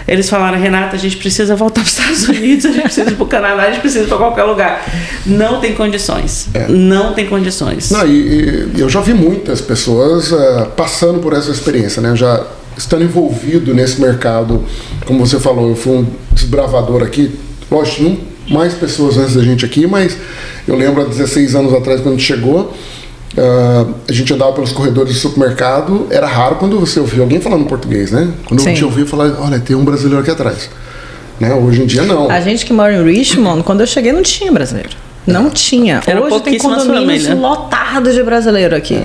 Eles falaram, Renata, a gente precisa voltar para os Estados Unidos, a gente precisa ir para o Canadá, a gente precisa ir para qualquer lugar. Não tem condições. Não tem condições. Não, e eu já vi muitas pessoas passando por essa experiência, né? Já estando envolvido nesse mercado, como você falou, eu fui um desbravador aqui. Lógico, tinham mais pessoas antes da gente aqui, mas eu lembro há 16 anos atrás, quando a gente chegou, a gente andava pelos corredores do supermercado, era raro quando você ouvia alguém falando português, né? Quando a gente ouvia falar, olha, tem um brasileiro aqui atrás. Né? Hoje em dia não. A gente que mora em Richmond, quando eu cheguei não tinha brasileiro. Não tinha. Hoje tem condomínios lotados de brasileiro aqui.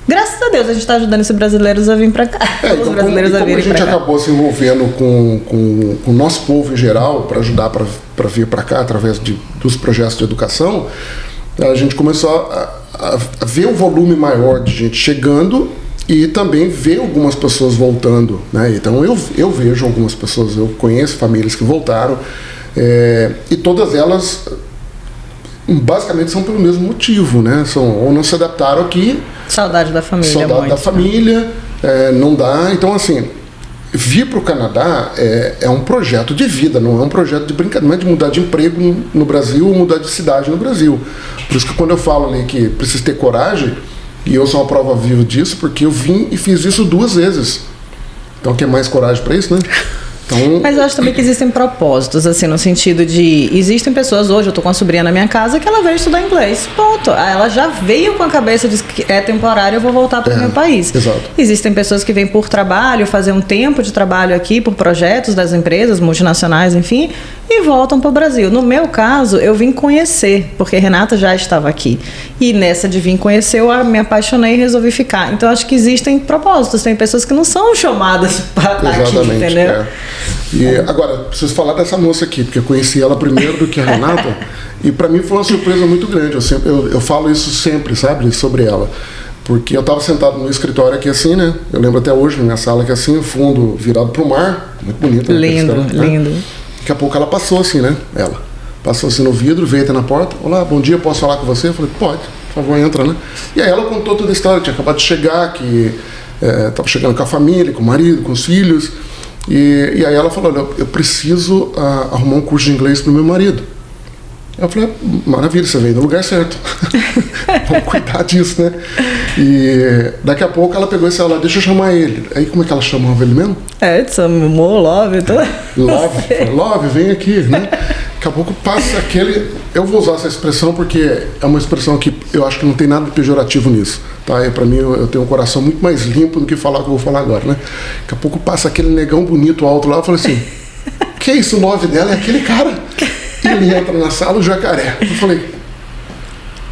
Graças a Deus a gente está ajudando esses brasileiros a vir para cá. Então, como a gente acabou se envolvendo com o nosso povo em geral para ajudar para vir para cá através dos projetos de educação, a gente começou a ver um volume maior de gente chegando e também ver algumas pessoas voltando, né? Então eu vejo algumas pessoas, eu conheço famílias que voltaram, e todas elas basicamente são pelo mesmo motivo, né? Ou não se adaptaram aqui. Saudade da família. Saudade da família, não dá. Então, assim, vir para o Canadá é um projeto de vida, não é um projeto de brincadeira, não é de mudar de emprego no Brasil ou mudar de cidade no Brasil. Por isso que quando eu falo ali que precisa ter coragem, e eu sou uma prova viva disso, porque eu vim e fiz isso 2 vezes. Então, quer mais coragem para isso, né? Então, mas eu acho também que existem propósitos, assim, no sentido de... Existem pessoas hoje, eu tô com uma sobrinha na minha casa, que ela veio estudar inglês. Ponto. Ela já veio com a cabeça de que é temporário, eu vou voltar para o meu país. Exato. Existem pessoas que vêm por trabalho, fazer um tempo de trabalho aqui, por projetos das empresas multinacionais, enfim, e voltam para o Brasil. No meu caso, eu vim conhecer, porque Renata já estava aqui. E nessa de vir conhecer, eu me apaixonei e resolvi ficar. Então, acho que existem propósitos. Tem pessoas que não são chamadas para estar aqui, entendeu? E agora, preciso falar dessa moça aqui, porque eu conheci ela primeiro do que a Renata, e para mim foi uma surpresa muito grande. Eu falo isso sempre, sabe, sobre ela. Porque eu estava sentado no escritório aqui assim, né? Eu lembro até hoje, na minha sala aqui assim, o fundo virado para o mar, muito bonito. Lindo, né? lindo. Daqui a pouco ela passou assim, né? Ela passou assim no vidro, veio até na porta. Olá, bom dia, posso falar com você? Eu falei, pode, por favor, entra, né? E aí ela contou toda a história, tinha acabado de chegar, que estava chegando com a família, com o marido, com os filhos. E aí ela falou, olha, eu preciso arrumar um curso de inglês para o meu marido. Eu falei, maravilha, você veio no lugar certo. Vamos cuidar disso, né? E daqui a pouco ela pegou e disse, deixa eu chamar ele. Aí como é que ela chamava ele mesmo? Edson, amor, Love, tudo. Love, vem aqui, né? Daqui a pouco passa aquele... Eu vou usar essa expressão porque é uma expressão que eu acho que não tem nada de pejorativo nisso, tá? E pra mim eu tenho um coração muito mais limpo do que falar o que eu vou falar agora, né? Daqui a pouco passa aquele negão bonito alto lá, eu falo assim, que isso, o Love dela é aquele cara? E ele entra na sala, o Jacaré. Eu falei,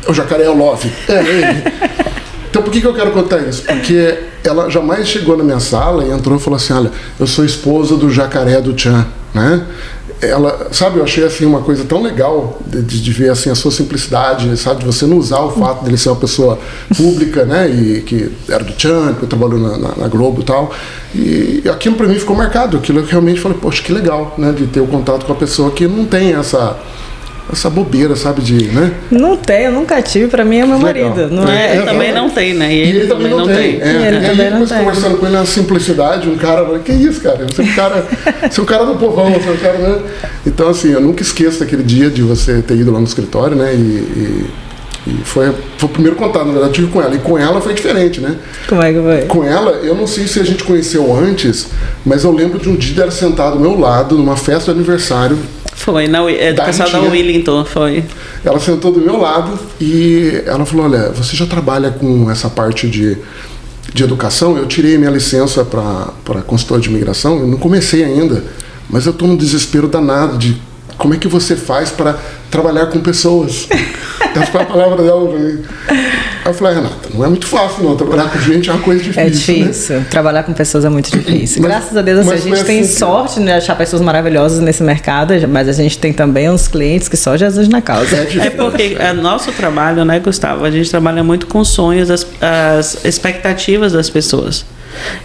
o Jacaré é o Love. É ele. Então por que eu quero contar isso? Porque ela jamais chegou na minha sala e entrou e falou assim, olha, eu sou esposa do Jacaré do Tchan, né? Ela, sabe, eu achei assim uma coisa tão legal de ver assim a sua simplicidade, sabe, de você não usar o fato dele ser uma pessoa pública, né, e que era do Tchan, que trabalhou na Globo e tal, e aquilo pra mim ficou marcado, aquilo eu realmente falei, poxa, que legal, né, de ter o contato com a pessoa que não tem essa bobeira, sabe, né? Não tem, eu nunca tive, pra mim é meu marido. Não ele também não tem, né? E ele também não tem. E aí depois conversando com ele na simplicidade, um cara, que isso, cara? Você é um cara do povão, você é um cara, né? Então, assim, eu nunca esqueço daquele dia de você ter ido lá no escritório, né? E foi o primeiro contato, na verdade, eu tive com ela. E com ela foi diferente, né? Como é que foi? Com ela, eu não sei se a gente conheceu antes, mas eu lembro de um dia dela sentada ao meu lado, numa festa de aniversário. Foi, na educação da Willington, foi. Ela sentou do meu lado e ela falou, olha, você já trabalha com essa parte de educação? Eu tirei minha licença para consultor de imigração, eu não comecei ainda, mas eu estou num desespero danado de como é que você faz para trabalhar com pessoas. Essa foi a palavra dela para mim. Aí eu falei, Renata, não é muito fácil não, trabalhar com gente é uma coisa difícil. É difícil, né? Trabalhar com pessoas é muito difícil. Graças a Deus, assim, a gente tem sorte de achar pessoas maravilhosas nesse mercado, mas a gente tem também uns clientes que só Jesus na causa. É porque nosso trabalho, né, Gustavo, a gente trabalha muito com sonhos, as expectativas das pessoas.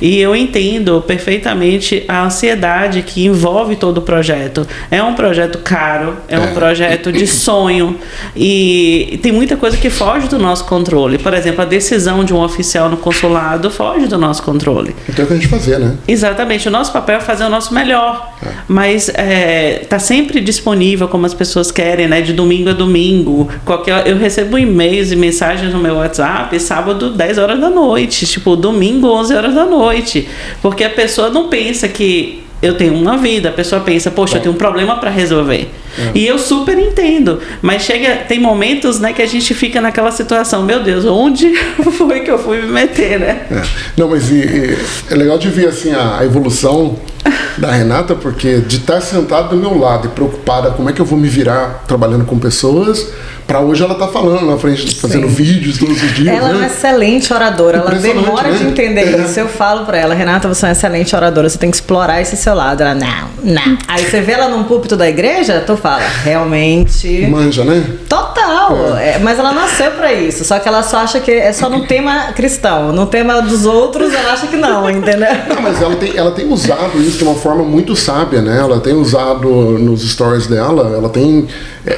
E eu entendo perfeitamente a ansiedade que envolve todo o projeto. É um projeto caro, é um projeto de sonho e tem muita coisa que foge do nosso controle. Por exemplo, a decisão de um oficial no consulado foge do nosso controle. Então é o que a gente fazer, né? Exatamente. O nosso papel é fazer o nosso melhor. Mas tá sempre disponível como as pessoas querem, né? De domingo a domingo. Eu recebo e-mails e mensagens no meu WhatsApp sábado 10 horas da noite. Tipo, domingo 11 horas da noite. Porque a pessoa não pensa que eu tenho uma vida. A pessoa pensa, poxa, eu tenho um problema para resolver. E eu super entendo. Mas tem momentos, né, que a gente fica naquela situação, meu Deus, onde foi que eu fui me meter, né? Não, mas é legal de ver assim a evolução da Renata, porque de estar sentada do meu lado e preocupada como é que eu vou me virar trabalhando com pessoas, para hoje ela tá falando na frente, fazendo vídeos todos os dias. Ela é uma excelente oradora, ela demora de entender isso. Eu falo pra ela, Renata, você é uma excelente oradora, você tem que explorar esse seu lado. Ela, não. Aí você vê ela num púlpito da igreja, tu fala, realmente... Manja, né? Total, mas ela nasceu pra isso, só que ela só acha que é só no tema cristão, no tema dos outros ela acha que não, entendeu? Não, mas ela tem usado isso de uma forma muito sábia, né? Ela tem usado nos stories dela,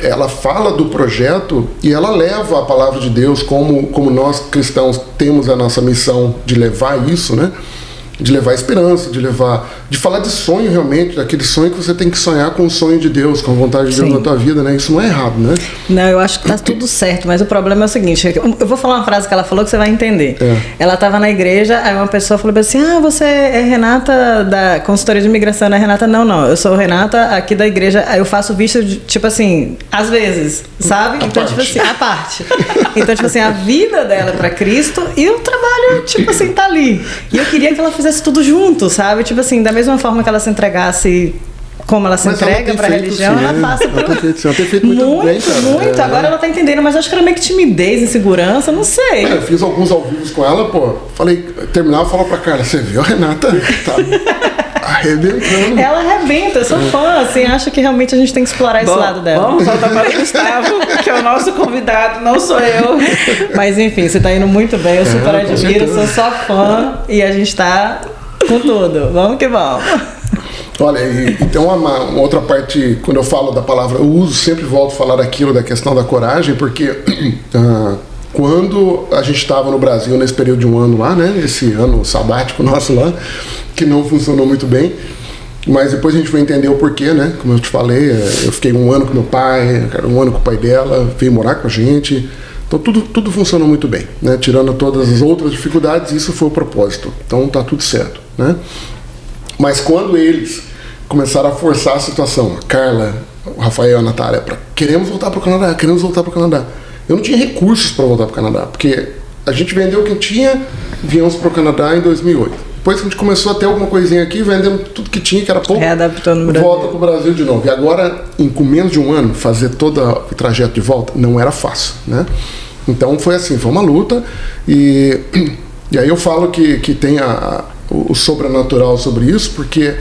ela fala do projeto e ela leva a palavra de Deus como nós cristãos temos a nossa missão de levar isso, né? De levar esperança, de falar de sonho realmente, daquele sonho que você tem que sonhar com o sonho de Deus, com a vontade de Deus na tua vida, né? Isso não é errado, né? Não, eu acho que tá tudo certo, mas o problema é o seguinte, eu vou falar uma frase que ela falou que você vai entender. Ela tava na igreja, aí uma pessoa falou assim, você é Renata da consultoria de imigração, né? Renata, não, eu sou Renata aqui da igreja, aí eu faço visto de, tipo assim, às vezes, sabe? Então, tipo assim, a parte. Então, tipo assim, a vida dela é pra Cristo e o trabalho, tipo assim, tá ali. E eu queria que ela fizesse tudo junto, sabe? Tipo assim, da mesma forma que ela se entregasse como ela se entrega pra religião, ela faça pra... Ela tem feito muito bem, cara. Muito, agora ela tá entendendo, mas acho que era meio que timidez, insegurança, não sei. Eu fiz alguns ao vivo com ela, falei, terminava e falava pra Carla, você viu a Renata? Tá arrebentando. Ela arrebenta, eu sou fã, assim, acho que realmente a gente tem que explorar esse lado dela. Vamos voltar para o Gustavo, que é o nosso convidado, não sou eu. Mas enfim, você tá indo muito bem, eu super admiro, sou só fã e a gente tá com tudo. Vamos que vamos. Olha, e tem uma outra parte, quando eu falo da palavra, eu uso, sempre volto a falar daquilo, da questão da coragem, porque quando a gente estava no Brasil nesse período de um ano lá, né, esse ano sabático nosso lá, que não funcionou muito bem, mas depois a gente foi entender o porquê, né, como eu te falei, eu fiquei um ano com meu pai, um ano com o pai dela, veio morar com a gente, então tudo funcionou muito bem, né, tirando todas as outras dificuldades, isso foi o propósito, então tá tudo certo, né. Mas quando eles começaram a forçar a situação, a Carla, o Rafael e a Natália, queremos voltar para o Canadá. Eu não tinha recursos para voltar para o Canadá, porque a gente vendeu o que tinha, viemos para o Canadá em 2008. Depois que a gente começou a ter alguma coisinha aqui, vendemos tudo que tinha, que era pouco, readaptando no Brasil. Volta para o Brasil de novo. E agora, com menos de um ano, fazer todo o trajeto de volta não era fácil, né? Então foi assim, foi uma luta, e aí eu falo que tem o sobrenatural sobre isso, porque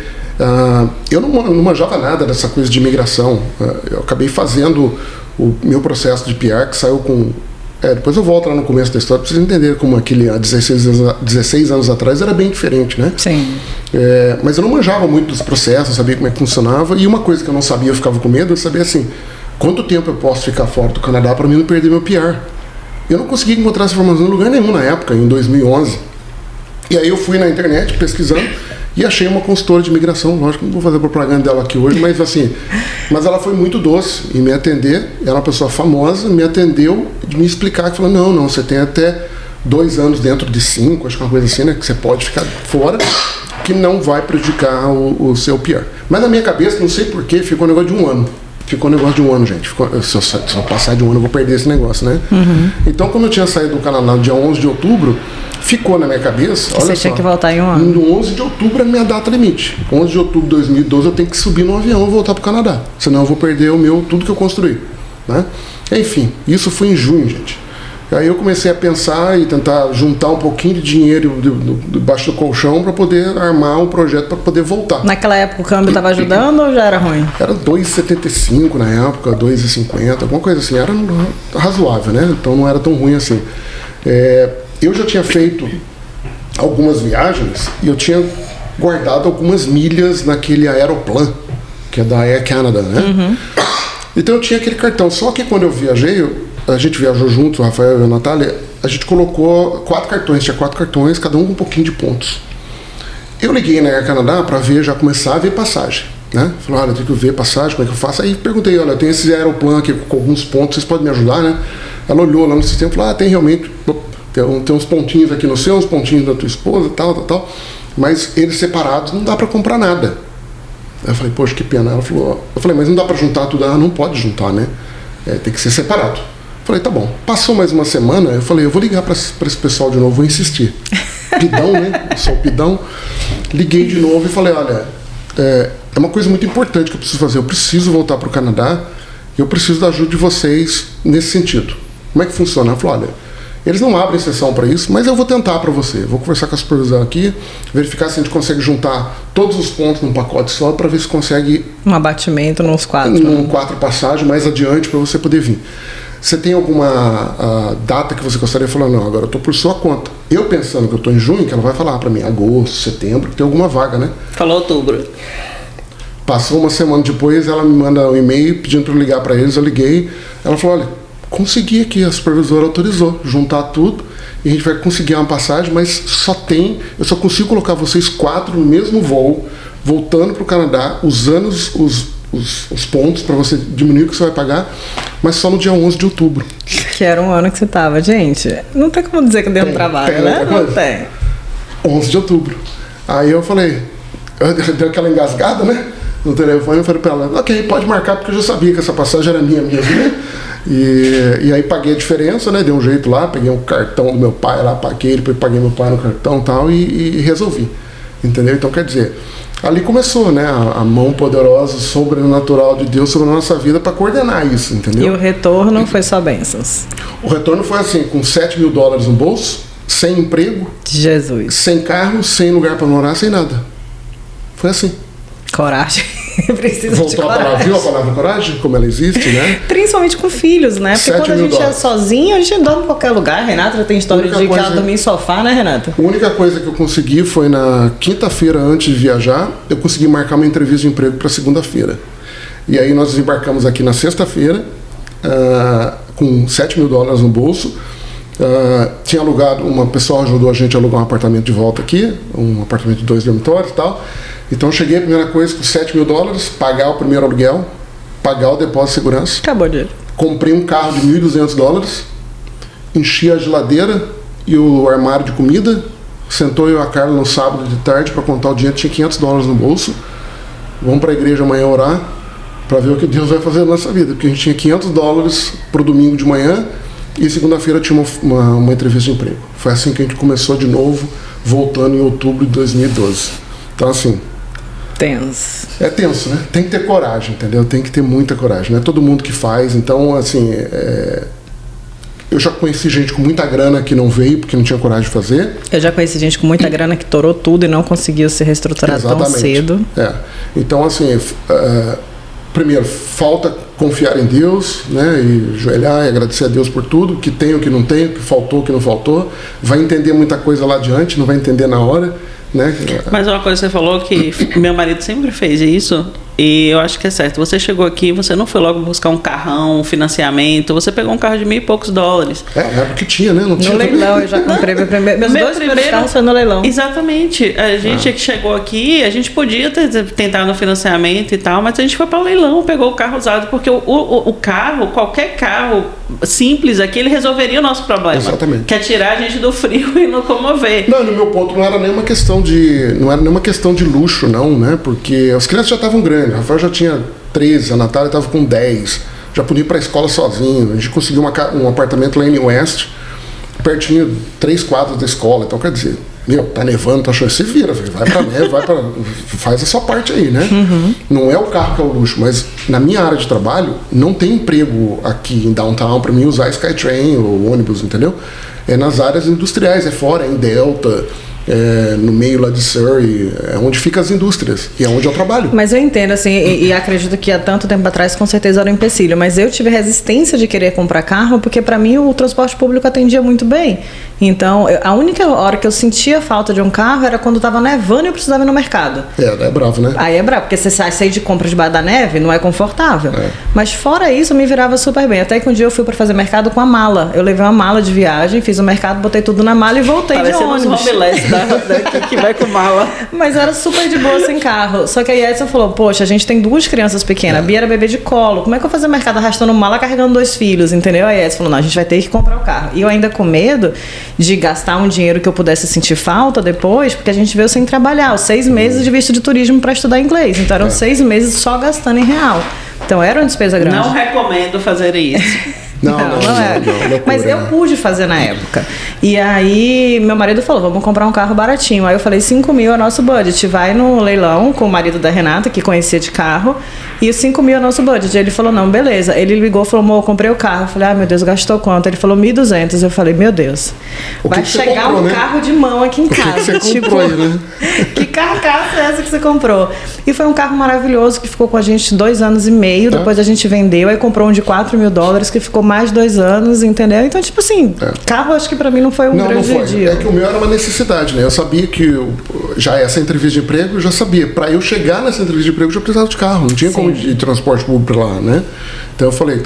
eu não manjava nada dessa coisa de imigração. Eu acabei fazendo o meu processo de PR, que saiu com... depois eu volto lá no começo da história, para vocês entenderem como aquele há 16 anos atrás era bem diferente, né? Sim. Mas eu não manjava muito dos processos, sabia como é que funcionava, e uma coisa que eu não sabia, eu ficava com medo, eu sabia assim, quanto tempo eu posso ficar fora do Canadá para mim não perder meu PR? Eu não conseguia encontrar essa informação em lugar nenhum na época, em 2011. E aí eu fui na internet pesquisando e achei uma consultora de imigração, lógico que não vou fazer propaganda dela aqui hoje, mas assim, mas ela foi muito doce em me atender, ela é uma pessoa famosa, me atendeu e me explicar, que falou, não, você tem até 2 anos dentro de 5, acho que é uma coisa assim, né, que você pode ficar fora, que não vai prejudicar o seu PR. Mas na minha cabeça, não sei porquê, ficou um negócio de 1 ano. Gente. Se eu passar de 1 ano, eu vou perder esse negócio, né? Uhum. Então, como eu tinha saído do Canadá no dia 11 de outubro, ficou na minha cabeça... Você tinha que voltar em 1 ano. No 11 de outubro é a minha data limite. 11 de outubro de 2012 eu tenho que subir no avião e voltar para o Canadá. Senão eu vou perder tudo que eu construí, né? Enfim, isso foi em junho, gente. Aí eu comecei a pensar e tentar juntar um pouquinho de dinheiro debaixo do colchão para poder armar um projeto para poder voltar. Naquela época o câmbio estava ajudando ou já era ruim? Era 2,75 na época, 2,50, alguma coisa assim. Era razoável, né? Então não era tão ruim assim. Eu já tinha feito algumas viagens e eu tinha guardado algumas milhas naquele Aeroplan, que é da Air Canada, né? Então eu tinha aquele cartão. Só que quando eu viajei, a gente viajou junto, o Rafael e a Natália, a gente colocou 4 cartões, tinha 4 cartões, cada um com um pouquinho de pontos. Eu liguei na Air Canada para ver, já começar a ver passagem, né? Falei, olha, eu tenho que ver passagem, como é que eu faço? Aí perguntei, olha, eu tenho esse Aeroplan aqui com alguns pontos, vocês podem me ajudar, né? Ela olhou lá no sistema e falou, tem realmente, tem uns pontinhos aqui no seu, uns pontinhos da tua esposa, tal, mas eles separados não dá para comprar nada. Aí eu falei, poxa, que pena. Ela falou, eu falei, mas não dá para juntar tudo? Não pode juntar, né? Tem que ser separado. Eu falei, tá bom. Passou mais uma semana, eu falei, eu vou ligar para esse pessoal de novo, vou insistir. Pidão, né? Eu sou pidão. Liguei de novo e falei, olha, é uma coisa muito importante que eu preciso fazer. Eu preciso voltar para o Canadá e eu preciso da ajuda de vocês nesse sentido. Como é que funciona? Ela falou, olha, eles não abrem sessão para isso, mas eu vou tentar para você. Vou conversar com a supervisão aqui, verificar se a gente consegue juntar todos os pontos num pacote só para ver se consegue um abatimento nos 4. Num 4 passagens mais adiante para você poder vir. Você tem alguma data que você gostaria de falar? Não, agora eu estou por sua conta. Eu pensando que eu estou em junho, que ela vai falar para mim, agosto, setembro, que tem alguma vaga, né? Falou outubro. Passou uma semana depois, ela me manda um e-mail pedindo para eu ligar para eles. Eu liguei, ela falou, olha, consegui aqui, a supervisora autorizou juntar tudo e a gente vai conseguir uma passagem, mas eu só consigo colocar vocês 4 no mesmo voo, voltando para o Canadá, usando os pontos para você diminuir o que você vai pagar, mas só no dia 11 de outubro. Que era um ano que você tava. Gente, não tem como dizer que deu um trabalho, né? Não tem. 11 de outubro. Aí eu falei, deu aquela engasgada, né? No telefone, eu falei para ela, ok, pode marcar, porque eu já sabia que essa passagem era minha mesmo, né? E aí paguei a diferença, né? Dei um jeito lá, peguei um cartão do meu pai lá, paguei, depois paguei meu pai no cartão tal, e resolvi. Entendeu? Então, quer dizer, ali começou, né? A mão poderosa, sobrenatural de Deus sobre a nossa vida para coordenar isso, entendeu? E o retorno foi só bênçãos. O retorno foi assim, com $7 mil no bolso, sem emprego, Jesus, sem carro, sem lugar para morar, sem nada. Foi assim. Coragem. Precisa Voltou de coragem. Viu a palavra coragem? Como ela existe, né? Principalmente com filhos, né? Porque quando a gente é sozinho, a gente dorme em qualquer lugar. Renata já tem história de que ela dormia em sofá, né, Renata? A única coisa que eu consegui foi na quinta-feira, antes de viajar, eu consegui marcar uma entrevista de emprego para segunda-feira. E aí nós desembarcamos aqui na sexta-feira, com $7 mil no bolso. Tinha alugado, uma pessoa ajudou a gente a alugar um apartamento de volta aqui, um apartamento de 2 dormitórios e tal. Então eu cheguei a primeira coisa com $7 mil, pagar o primeiro aluguel, pagar o depósito de segurança. Acabou o dinheiro. Comprei um carro de $1.200, enchi a geladeira e o armário de comida. Sentou eu e a Carla no sábado de tarde para contar o dinheiro, tinha $500 no bolso. Vamos para a igreja amanhã orar para ver o que Deus vai fazer na nossa vida, porque a gente tinha $500 para o domingo de manhã e segunda-feira tinha uma entrevista de emprego. Foi assim que a gente começou de novo, voltando em outubro de 2012. Então assim, tenso. É tenso, né? Tem que ter coragem, entendeu? Tem que ter muita coragem. Não é todo mundo que faz. Então, assim, eu já conheci gente com muita grana que não veio porque não tinha coragem de fazer. Eu já conheci gente com muita grana que torou tudo e não conseguiu se reestruturar tão cedo. Então, assim, primeiro, falta confiar em Deus, né? E ajoelhar e agradecer a Deus por tudo, que tem o que não tem, o que faltou, o que não faltou. Vai entender muita coisa lá adiante, não vai entender na hora. Né? Mas uma coisa que você falou que meu marido sempre fez isso e eu acho que é certo. Você chegou aqui, você não foi logo buscar um carrão, um financiamento, você pegou um carro de $1.000 e poucos. Porque tinha, né? Não tinha no leilão, eu já comprei meus dois primeiros carros foi no leilão. Exatamente. A gente que chegou aqui, a gente podia tentar no financiamento e tal, mas a gente foi para o leilão, pegou o carro usado, porque o carro, qualquer carro simples aqui, ele resolveria o nosso problema. Exatamente. Que é tirar a gente do frio e locomover. Não, no meu ponto não era nenhuma questão de luxo, não, né? Porque as crianças já estavam grandes. O Rafael já tinha 13, a Natália estava com 10. Já podia ir para a escola sozinho. A gente conseguiu um apartamento lá em West, pertinho, 3 quadras da escola. Então, quer dizer, tá nevando, tá chovendo, você vira, vai pra neve, faz a sua parte aí, né? Uhum. Não é o carro que é o luxo, mas na minha área de trabalho, não tem emprego aqui em downtown para mim usar Skytrain ou ônibus, entendeu? É nas áreas industriais, é fora, é em Delta, no meio lá de Surrey, é onde ficam as indústrias e é onde eu trabalho. Mas eu entendo, assim, e acredito que há tanto tempo atrás com certeza era um empecilho, mas eu tive resistência de querer comprar carro porque para mim o transporte público atendia muito bem. Então, a única hora que eu sentia falta de um carro era quando tava nevando e eu precisava ir no mercado. É bravo, né? Aí é bravo, porque você sair de compra debaixo da neve não é confortável. Mas fora isso, eu me virava super bem. Até que um dia eu fui para fazer mercado com a mala. Eu levei uma mala de viagem, fiz o mercado, botei tudo na mala e voltei de ônibus. Que vai com mala. Mas era super de boa sem carro. Só que a Edson falou, poxa, a gente tem 2 crianças pequenas. A Bia era bebê de colo. Como é que eu vou fazer mercado arrastando mala, carregando 2 filhos, entendeu? Aí a Edson falou, não, a gente vai ter que comprar o carro. E eu ainda com medo de gastar um dinheiro que eu pudesse sentir falta depois, porque a gente veio sem trabalhar. Os 6 meses de visto de turismo para estudar inglês. Então eram 6 meses só gastando em real. Então era uma despesa grande. Não recomendo fazer isso. Não é. Mas eu pude fazer na época. E aí, meu marido falou, vamos comprar um carro baratinho. Aí eu falei, 5 mil é nosso budget. Vai no leilão com o marido da Renata, que conhecia de carro, e os 5 mil é nosso budget. Ele falou, não, beleza. Ele ligou e falou, amor, eu comprei o carro. Eu falei, meu Deus, gastou quanto? Ele falou, 1.200. Eu falei, meu Deus, vai chegar um carro de mão aqui em casa. Que você comprou aí, né? Que carcaça é essa que você comprou? E foi um carro maravilhoso que ficou com a gente 2 anos e meio. Depois a gente vendeu, aí comprou um de $4.000 que ficou mais 2 anos, entendeu? Então, tipo assim, carro acho que pra mim não foi um grande dia. É que o meu era uma necessidade, né? Eu sabia que já essa entrevista de emprego, eu já sabia. Pra eu chegar nessa entrevista de emprego, eu já precisava de carro. Não tinha como ir de transporte público lá, né? Então eu falei,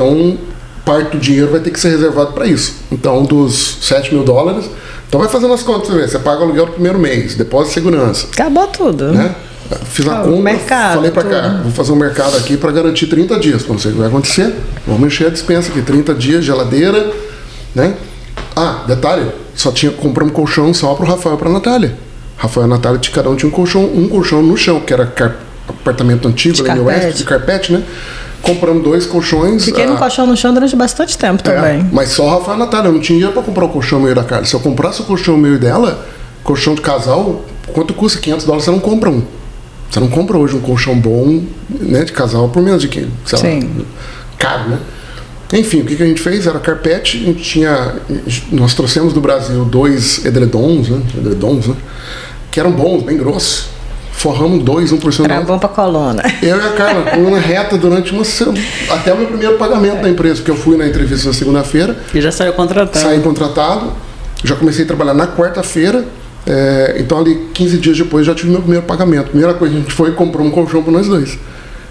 parte do dinheiro vai ter que ser reservado pra isso. Então, dos $7.000, então vai fazendo as contas, você paga o aluguel do primeiro mês, depósito de segurança. Acabou tudo. Né? Fiz a conta, mercado, falei pra cá, vou fazer um mercado aqui pra garantir 30 dias. Não sei o que vai acontecer, vamos encher a despensa aqui, 30 dias, geladeira, né? Detalhe, compramos um colchão só pro Rafael e pra Natália. Rafael e a Natália, cada um tinha um colchão no chão, que era apartamento antigo, lá em Oeste, de carpete, né? Compramos 2 colchões. Fiquei no colchão no chão durante bastante tempo também. Mas só o Rafael e a Natália, eu não tinha dinheiro pra comprar o colchão meu e da Carla. Se eu comprasse o colchão meu e dela, colchão de casal, quanto custa? $500, você não compra um. Você não compra hoje um colchão bom, né, de casal por menos de sei lá, caro, né? Enfim, o que a gente fez? Era carpete, nós trouxemos do Brasil 2 edredons, né, que eram bons, bem grossos. Forramos 2, um por cima. Era bom pra coluna. Eu e a Carla, coluna reta durante uma semana, até o meu primeiro pagamento da empresa, porque eu fui na entrevista na segunda-feira. E já saiu contratado. Saí contratado, já comecei a trabalhar na quarta-feira. Então ali 15 dias depois já tive meu primeiro pagamento. Primeira coisa que a gente foi e comprou um colchão para nós 2.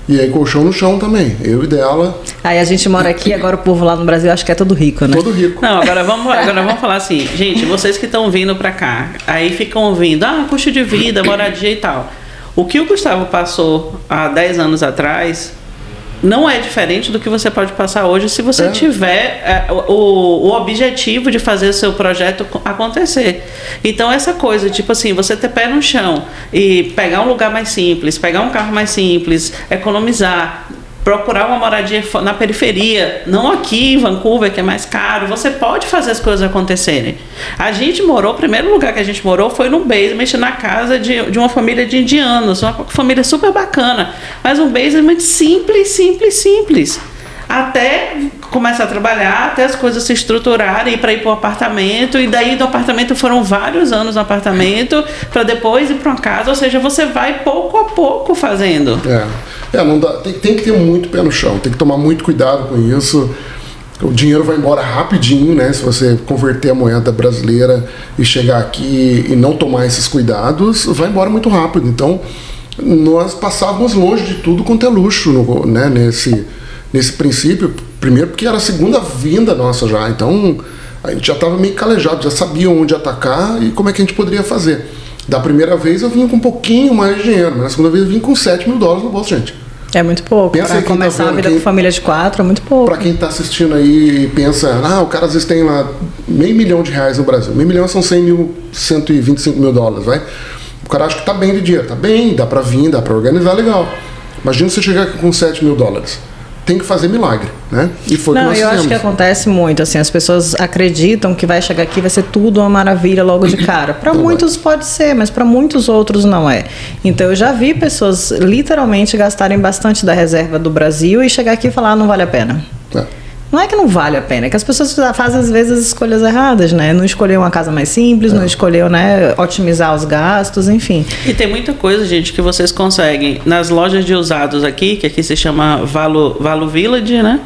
E aí colchão no chão também, eu e dela. Aí a gente mora aqui, agora o povo lá no Brasil acho que é todo rico, né? Todo rico. Não, agora vamos falar assim, gente, vocês que estão vindo para cá, aí ficam ouvindo, custo de vida, moradia e tal. O que o Gustavo passou há 10 anos atrás não é diferente do que você pode passar hoje se você tiver o objetivo de fazer o seu projeto acontecer. Então, essa coisa, tipo assim, você ter pé no chão e pegar um lugar mais simples, pegar um carro mais simples, economizar, procurar uma moradia na periferia, não aqui em Vancouver, que é mais caro, você pode fazer as coisas acontecerem. A gente morou, o primeiro lugar que a gente morou foi num basement na casa de uma família de indianos, uma família super bacana, mas um basement simples. Até começar a trabalhar, até as coisas se estruturarem para ir para o apartamento, e daí do apartamento foram vários anos no apartamento para depois ir para uma casa, ou seja, você vai pouco a pouco fazendo. Não dá, tem que ter muito pé no chão, tem que tomar muito cuidado com isso. O dinheiro vai embora rapidinho, né? Se você converter a moeda brasileira e chegar aqui e não tomar esses cuidados, vai embora muito rápido. Então, nós passávamos longe de tudo quanto é luxo, né? Nesse princípio, primeiro porque era a segunda vinda nossa já, então a gente já estava meio calejado, já sabia onde atacar e como é que a gente poderia fazer. Da primeira vez eu vim com um pouquinho mais de dinheiro, mas na segunda vez eu vim com $7.000 no bolso, gente. É muito pouco. Para começar a vida com família de 4 é muito pouco. Para quem está assistindo aí e pensa, o cara às vezes tem lá R$500 mil no Brasil. R$500 mil são $125.000, vai? O cara acha que tá bem de dinheiro, tá bem, dá para vir, dá para organizar, legal. Imagina você chegar aqui com $7.000. Tem que fazer milagre, né? E foi o que nós fizemos. Acho que acontece muito, assim, as pessoas acreditam que vai chegar aqui, vai ser tudo uma maravilha logo de cara. Para muitos pode ser, mas para muitos outros não é. Então eu já vi pessoas literalmente gastarem bastante da reserva do Brasil e chegar aqui e falar, não vale a pena. Não é que não vale a pena, é que as pessoas fazem às vezes as escolhas erradas, né? Não escolheu uma casa mais simples, não escolheu, né, otimizar os gastos, enfim. E tem muita coisa, gente, que vocês conseguem nas lojas de usados aqui, que aqui se chama Value Village, né?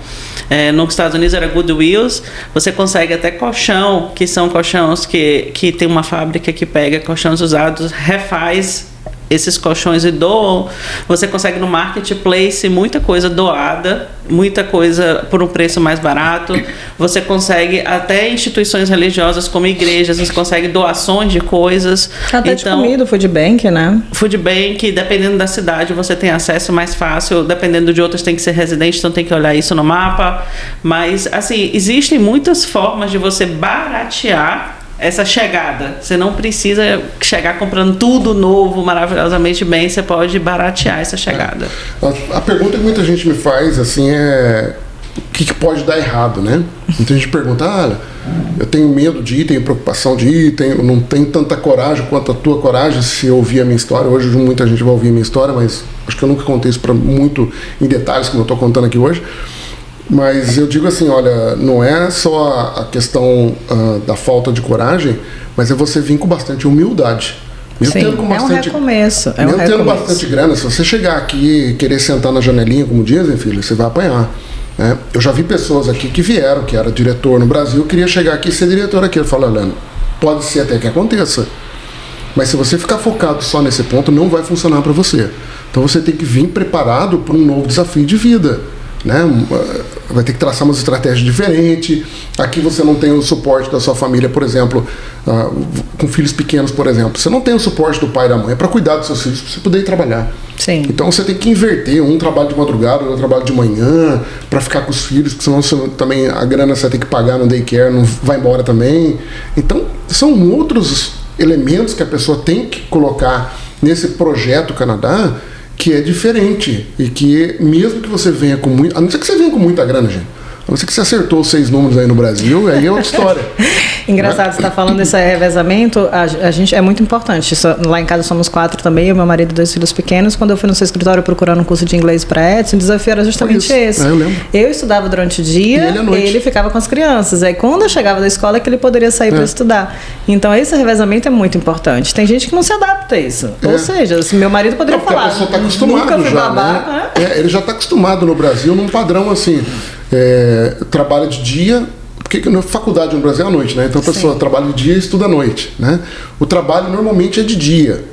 Nos Estados Unidos era Goodwills. Você consegue até colchão, que são colchões que tem uma fábrica que pega colchões usados, refaz esses colchões e doam. Você consegue no marketplace muita coisa doada, muita coisa por um preço mais barato. Você consegue até instituições religiosas como igrejas, você consegue doações de coisas. Até de comida, food bank, né? Food bank, dependendo da cidade, você tem acesso mais fácil, dependendo de outras tem que ser residente, então tem que olhar isso no mapa. Mas, assim, existem muitas formas de você baratear essa chegada. Você não precisa chegar comprando tudo novo, maravilhosamente bem, você pode baratear essa chegada. A pergunta que muita gente me faz, assim, é o que pode dar errado, né? Muita gente pergunta, eu tenho medo de ir, tenho preocupação de ir, não tenho tanta coragem quanto a tua coragem se ouvir a minha história. Hoje muita gente vai ouvir a minha história, mas acho que eu nunca contei isso muito em detalhes como eu estou contando aqui hoje. Mas eu digo assim, olha, não é só a questão da falta de coragem, mas é você vir com bastante humildade. Sim, é um recomeço. Mesmo tendo bastante grana, se você chegar aqui e querer sentar na janelinha, como dizem, filho, você vai apanhar. Né? Eu já vi pessoas aqui que vieram, que era diretor no Brasil, queria chegar aqui e ser diretor aqui. Eu falo, olha, pode ser até que aconteça, mas se você ficar focado só nesse ponto, não vai funcionar para você. Então você tem que vir preparado para um novo desafio de vida. Né? Vai ter que traçar uma estratégia diferente. Aqui você não tem o suporte da sua família, por exemplo, com filhos pequenos, por exemplo. Você não tem o suporte do pai e da mãe para cuidar dos seus filhos, para você poder ir trabalhar. Sim. Então você tem que inverter, um trabalho de madrugada, outro trabalho de manhã, para ficar com os filhos, porque senão você, também a grana você vai ter que pagar no daycare, não vai embora também. Então são outros elementos que a pessoa tem que colocar nesse projeto Canadá, que é diferente e que mesmo que você venha com muito... A não ser que você venha com muita grana, gente. A não ser que você acertou os 6 números aí no Brasil, aí é outra história. Engraçado, você está falando desse revezamento, a gente é muito importante. Lá em casa somos 4 também, eu, meu marido e 2 filhos pequenos. Quando eu fui no seu escritório procurando um curso de inglês para Edson, o desafio era justamente esse. Eu lembro. Eu estudava durante o dia e ele ficava com as crianças. Aí quando eu chegava da escola é que ele poderia sair para estudar. Então esse revezamento é muito importante. Tem gente que não se adapta a isso. Ou seja, se meu marido poderia falar, a pessoa tá acostumado nunca fui já, babaca, né? Ele já está acostumado no Brasil num padrão assim, trabalha de dia, porque na faculdade no Brasil é à noite, né? Então a pessoa trabalha de dia e estuda à noite, né? O trabalho normalmente é de dia,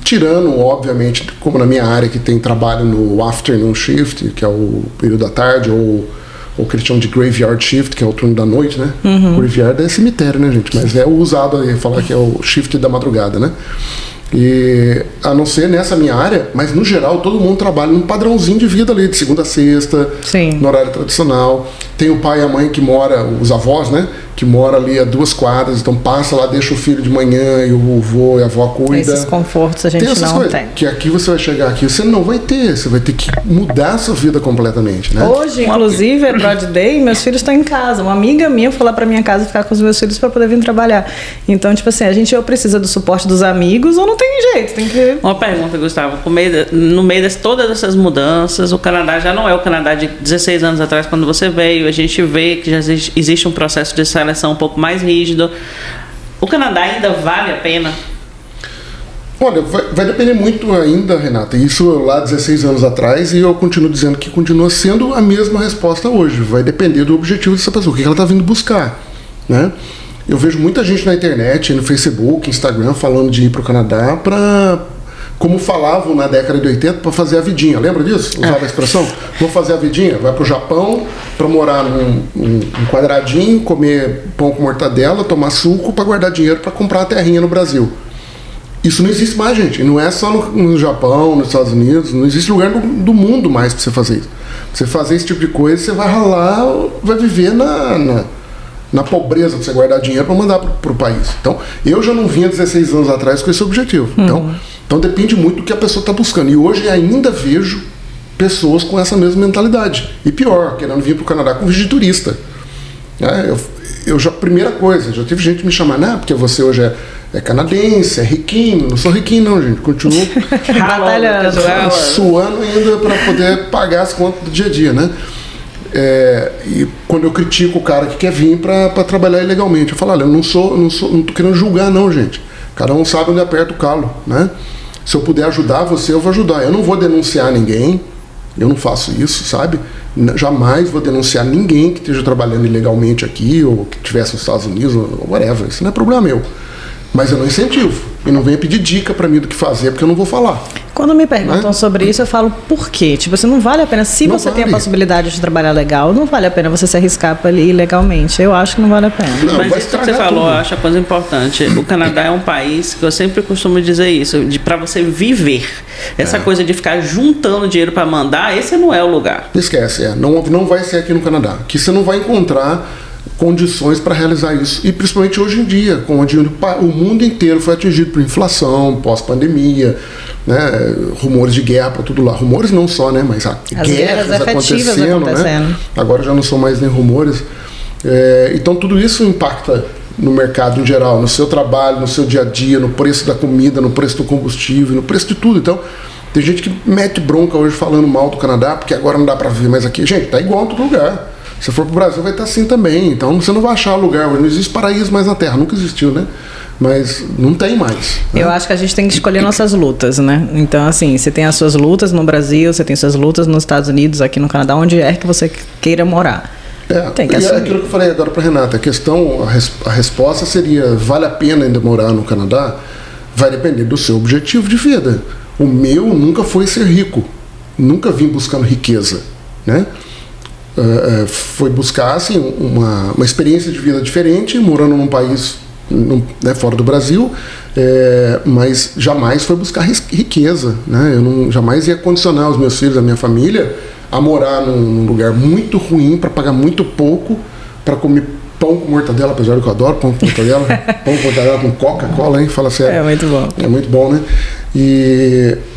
tirando, obviamente, como na minha área que tem trabalho no afternoon shift, que é o período da tarde, ou o que eles chamam de graveyard shift, que é o turno da noite, né? Graveyard é cemitério, né, gente? Mas é o usado aí, falar que é o shift da madrugada, né? E a não ser nessa minha área, mas no geral todo mundo trabalha num padrãozinho de vida ali, de segunda a sexta, no horário tradicional. Tem o pai e a mãe que mora, os avós, né? Que mora ali a 2 quadras, então passa lá, deixa o filho de manhã e o avô e a avó cuida. Esses confortos a gente não tem. Que aqui você vai chegar aqui, você não vai ter, você vai ter que mudar a sua vida completamente, né? Hoje, inclusive, é Broad Day, meus filhos estão em casa. Uma amiga minha foi lá pra minha casa ficar com os meus filhos para poder vir trabalhar. Então, tipo assim, a gente ou precisa do suporte dos amigos ou não tem jeito, tem que... Uma pergunta, Gustavo, no meio de todas essas mudanças, o Canadá já não é o Canadá de 16 anos atrás, quando você veio, a gente vê que já existe um processo de seleção um pouco mais rígido. O Canadá ainda vale a pena? Olha, vai depender muito ainda, Renata. Isso lá 16 anos atrás, e eu continuo dizendo que continua sendo a mesma resposta hoje. Vai depender do objetivo dessa pessoa, o que ela está vindo buscar, né? Eu vejo muita gente na internet, no Facebook, Instagram, falando de ir para o Canadá para, como falavam na década de 80, para fazer a vidinha. Lembra disso? Usava a expressão? Vou fazer a vidinha. Vai para o Japão para morar num quadradinho, comer pão com mortadela, tomar suco para guardar dinheiro para comprar a terrinha no Brasil. Isso não existe mais, gente. Não é só no Japão, nos Estados Unidos. Não existe lugar do mundo mais para você fazer isso. Pra você fazer esse tipo de coisa, você vai ralar, vai viver na pobreza, para você guardar dinheiro para mandar para o país. Então, eu já não vinha 16 anos atrás com esse objetivo. Então depende muito do que a pessoa está buscando. E hoje ainda vejo pessoas com essa mesma mentalidade. E pior, querendo vir para o Canadá com visto de turista. Eu já, primeira coisa, já teve gente me chamando, porque você hoje é canadense, é riquinho. Não sou riquinho não, gente. Continuo batalhando, suando ainda para poder pagar as contas do dia a dia, né? E quando eu critico o cara que quer vir para trabalhar ilegalmente, eu falo, olha, eu não tô querendo julgar não, gente. Cada um sabe onde aperta o calo, né? Se eu puder ajudar você, eu vou ajudar. Eu não vou denunciar ninguém, eu não faço isso, sabe? Jamais vou denunciar ninguém que esteja trabalhando ilegalmente aqui ou que estivesse nos Estados Unidos, ou whatever. Isso não é problema meu. Mas eu não incentivo. E não venha pedir dica para mim do que fazer, porque eu não vou falar. Quando me perguntam sobre isso, eu falo por quê? Tipo, não vale a pena, se você tem a possibilidade de trabalhar legal, não vale a pena você se arriscar para ali ilegalmente. Eu acho que não vale a pena. Não, mas isso que você falou, eu acho a coisa importante. O Canadá é um país que eu sempre costumo dizer isso, para você viver. Essa coisa de ficar juntando dinheiro para mandar, esse não é o lugar. Esquece, não vai ser aqui no Canadá. Aqui você não vai encontrar condições para realizar isso. E principalmente hoje em dia, onde o mundo inteiro foi atingido por inflação, pós-pandemia, né, rumores de guerra para tudo lá. Rumores não só, né, mas as guerras acontecendo. Né? Agora já não são mais nem rumores. Então tudo isso impacta no mercado em geral, no seu trabalho, no seu dia a dia, no preço da comida, no preço do combustível, no preço de tudo. Então tem gente que mete bronca hoje falando mal do Canadá, porque agora não dá para viver mais aqui. Gente, tá igual em todo lugar. Se for pro Brasil vai estar assim também. Então você não vai achar lugar. Não existe paraíso mais na Terra. Nunca existiu, né? Mas não tem mais. Né? Eu acho que a gente tem que escolher nossas lutas, né? Então, assim, você tem as suas lutas no Brasil, você tem suas lutas nos Estados Unidos, aqui no Canadá, onde é que você queira morar. Tem que assumir. É aquilo que eu falei agora para Renata. A resposta seria: vale a pena ainda morar no Canadá? Vai depender do seu objetivo de vida. O meu nunca foi ser rico. Nunca vim buscando riqueza, né? Foi buscar assim, uma experiência de vida diferente, morando num país fora do Brasil, mas jamais foi buscar riqueza, né? Eu jamais ia condicionar os meus filhos, a minha família, a morar num lugar muito ruim para pagar muito pouco para comer pão com mortadela, apesar de que eu adoro pão com mortadela, pão com mortadela com Coca-Cola, hein? Fala sério. É muito bom. É muito bom, né?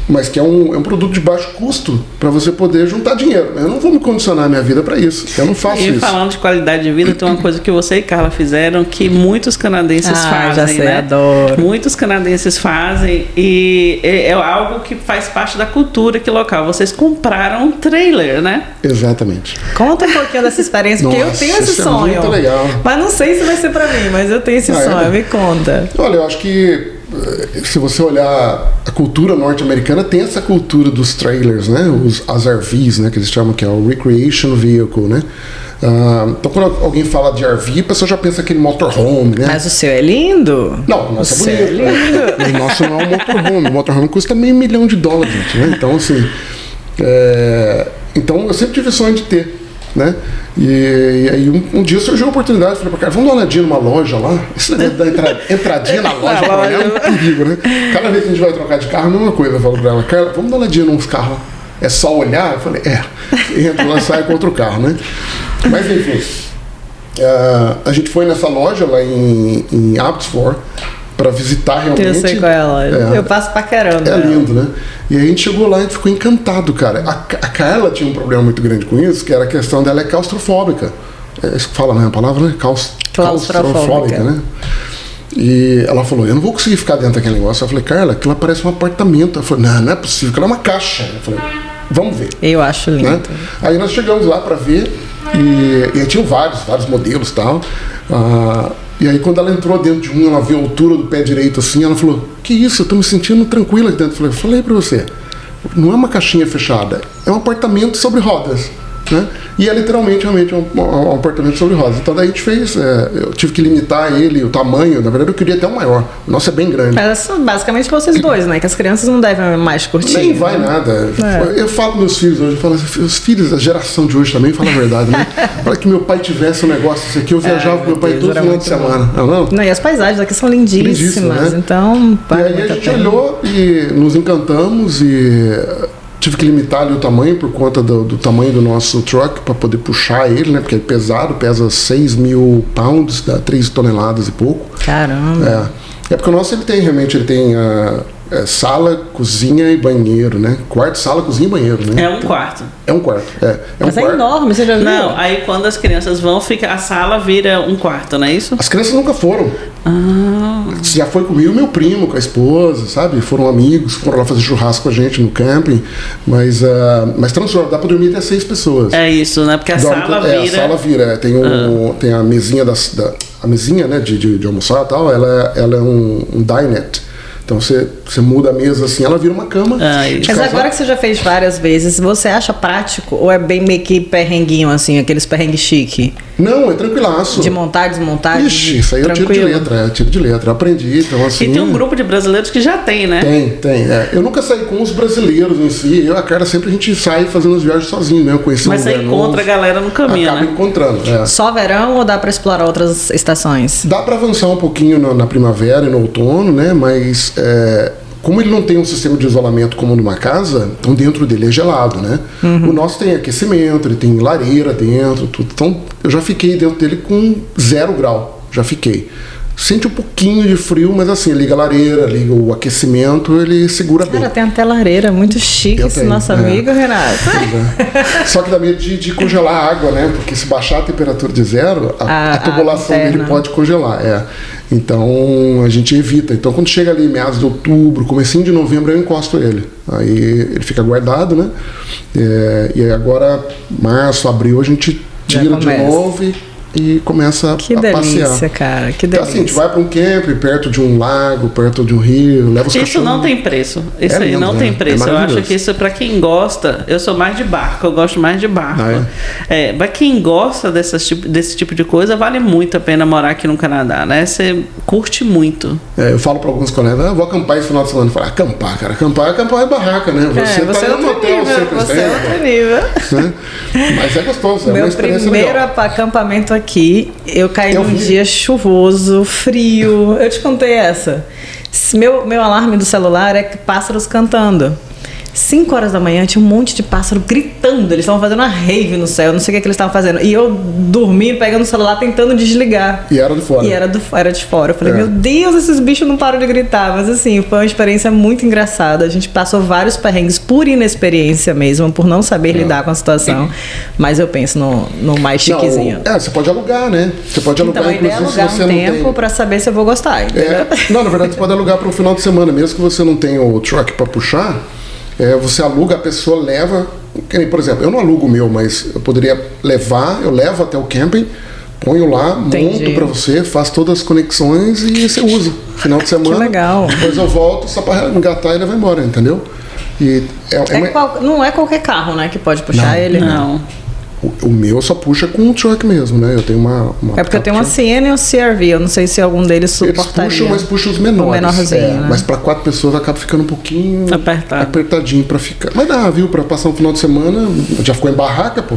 Mas que é um produto de baixo custo para você poder juntar dinheiro. Eu não vou me condicionar a minha vida para isso. Eu não faço isso. E falando de qualidade de vida, tem uma coisa que você e Carla fizeram que muitos canadenses fazem, já sei, né? Adoro. Muitos canadenses fazem e é algo que faz parte da cultura aqui local. Vocês compraram um trailer, né? Exatamente. Conta um pouquinho dessa experiência, porque eu tenho esse sonho. É muito legal. Mas não sei se vai ser para mim, mas eu tenho esse sonho. Me conta. Olha, eu acho que se você olhar a cultura norte-americana, tem essa cultura dos trailers, né? As RVs, né? Que eles chamam, que é o Recreation Vehicle, né? Então quando alguém fala de RV, a pessoa já pensa aquele motorhome, né? Mas o seu é lindo? Não, o nosso é bonito. Né? O nosso não é um motorhome. O motorhome custa $500 mil, gente, né? Então, assim... Então eu sempre tive sonho de ter, né? E aí um dia surgiu a oportunidade, falei pra cara, vamos dar uma olhadinha numa loja lá. Esse negócio da entradinha na loja pra olhar é um perigo, né? Cada vez que a gente vai trocar de carro, a mesma coisa. Eu falo pra ela, Carla, vamos dar uma olhadinha nos carros. É só olhar? Eu falei, entra lá, sai com outro carro, né? Mas enfim, a gente foi nessa loja lá em Abbotsford para visitar realmente. Eu sei qual é a loja. Eu passo pra caramba. É lindo, né? E aí a gente chegou lá e ficou encantado, cara. A Carla tinha um problema muito grande com isso, que era a questão dela é claustrofóbica. Isso que fala, né? A palavra, né? Claustrofóbica, né? E ela falou, eu não vou conseguir ficar dentro daquele negócio. Eu falei, Carla, aquilo parece um apartamento. Ela falou, não é possível, aquilo é uma caixa. Eu falei, vamos ver. Eu acho lindo. Né? Aí nós chegamos lá para ver e tinham vários modelos e tal. E aí quando ela entrou dentro de ela viu a altura do pé direito assim, ela falou, que isso, eu tô me sentindo tranquila aqui dentro. Eu falei pra você, não é uma caixinha fechada, é um apartamento sobre rodas, né? E é literalmente, realmente, um apartamento sobre rodas. Então daí a gente fez, eu tive que limitar ele, o tamanho, na verdade eu queria até o maior, o nosso é bem grande. Mas basicamente vocês dois, né? Que as crianças não devem mais curtir. Nem vai nada. Eu falo com meus filhos hoje, eu falo assim, os filhos, a geração de hoje também, fala a verdade, né? Para que meu pai tivesse um negócio desse aqui, eu viajava com meu pai todo final de semana. Não, e as paisagens aqui são lindíssimas, né? Então... E aí a gente olhou e nos encantamos e... Tive que limitar ali o tamanho por conta do tamanho do nosso truck para poder puxar ele, né? Porque ele é pesado, pesa 6 mil pounds, dá 3 toneladas e pouco. Caramba! É porque o nosso ele tem sala, cozinha e banheiro, né? Quarto, sala, cozinha e banheiro, né? É um quarto. É um quarto, Mas é enorme, você já viu? Não, aí quando as crianças vão, a sala vira um quarto, não é isso? As crianças nunca foram. Já foi comigo meu primo, com a esposa, sabe? Foram amigos, foram lá fazer churrasco com a gente no camping. Mas transforma, dá pra dormir até 6 pessoas. É isso, né? Porque a sala vira. A sala vira. Tem a mesinha a mesinha, né, de almoçar e tal, ela é um dinette. Então você muda a mesa assim, ela vira uma cama. Mas agora que você já fez várias vezes, você acha prático ou é bem meio que perrenguinho assim, aqueles perrengues chique? Não, é tranquilaço. De montar, desmontar? Ixi, isso aí eu tiro de letra, eu aprendi, então assim... E tem um grupo de brasileiros que já tem, né? Tem. Eu nunca saí com os brasileiros em si, eu e a Carla sempre a gente sai fazendo as viagens sozinho, né? Eu conheci Mas você encontra a galera no caminho, acaba né? encontrando, Só verão ou dá pra explorar outras estações? Dá pra avançar um pouquinho na primavera e no outono, né? Mas... como ele não tem um sistema de isolamento como numa casa, então dentro dele é gelado, né? O nosso tem aquecimento, ele tem lareira dentro, tudo. Então eu já fiquei dentro dele com 0 grau, já fiquei. Sente um pouquinho de frio, mas assim, liga a lareira, liga o aquecimento, ele segura bem. Cara, tem até lareira, muito chique esse nosso amigo, Renato. Só que dá medo de congelar a água, né? Porque se baixar a temperatura de 0, a tubulação dele pode congelar, Então a gente evita. Então quando chega ali meados de outubro, comecinho de novembro, eu encosto ele. Aí ele fica guardado, né? E aí agora, março, abril, a gente tira de novo e começa a passear. Que delícia, cara, que delícia. Então assim, a gente vai para um camp perto de um lago, perto de um rio, leva os cachorros. Isso não tem preço. Isso aí não tem preço. Eu acho que isso, para quem gosta, eu sou mais de barco, eu gosto mais de barco. Para quem gosta desse tipo de coisa, vale muito a pena morar aqui no Canadá, né? Você curte muito. Eu falo para alguns colegas, vou acampar esse final de semana. Eu falo, acampar, cara, acampar é barraca, né? Você tá no hotel, você é outro nível. Né? Mas é gostoso, Meu primeiro acampamento aqui, eu caí num dia chuvoso, frio. Eu te contei essa. Meu alarme do celular é pássaros cantando. 5 horas da manhã tinha um monte de pássaro gritando. Eles estavam fazendo uma rave no céu, não sei o que eles estavam fazendo. E eu dormindo, pegando o celular, tentando desligar. E era de fora. E era de fora. Eu falei, meu Deus, esses bichos não param de gritar. Mas assim, foi uma experiência muito engraçada. A gente passou vários perrengues por inexperiência mesmo, por não saber lidar com a situação. Mas eu penso no mais chiquezinho. Você pode alugar, né? Você pode alugar, então, inclusive, alugar se você um não tempo tem... pra saber se eu vou gostar. Não, na verdade, você pode alugar para um final de semana, mesmo que você não tenha o truck para puxar. Você aluga, a pessoa leva, por exemplo, eu não alugo o meu, mas eu poderia levar, eu levo até o camping, ponho lá, monto para você, faço todas as conexões e você usa. Final de semana, que legal. Depois eu volto só para engatar e ele vai embora, entendeu? E não é qualquer carro, né, que pode puxar ele? Não. O meu só puxa com o truck mesmo, né? Eu tenho uma porque eu tenho uma Siena e um CR-V. Eu não sei se algum deles suportaria. Eles puxam, mas puxam os menores. O menorzinho, né? Mas para 4 pessoas acaba ficando um pouquinho apertadinho para ficar. Mas dá, viu? Para passar um final de semana, já ficou em barraca, pô.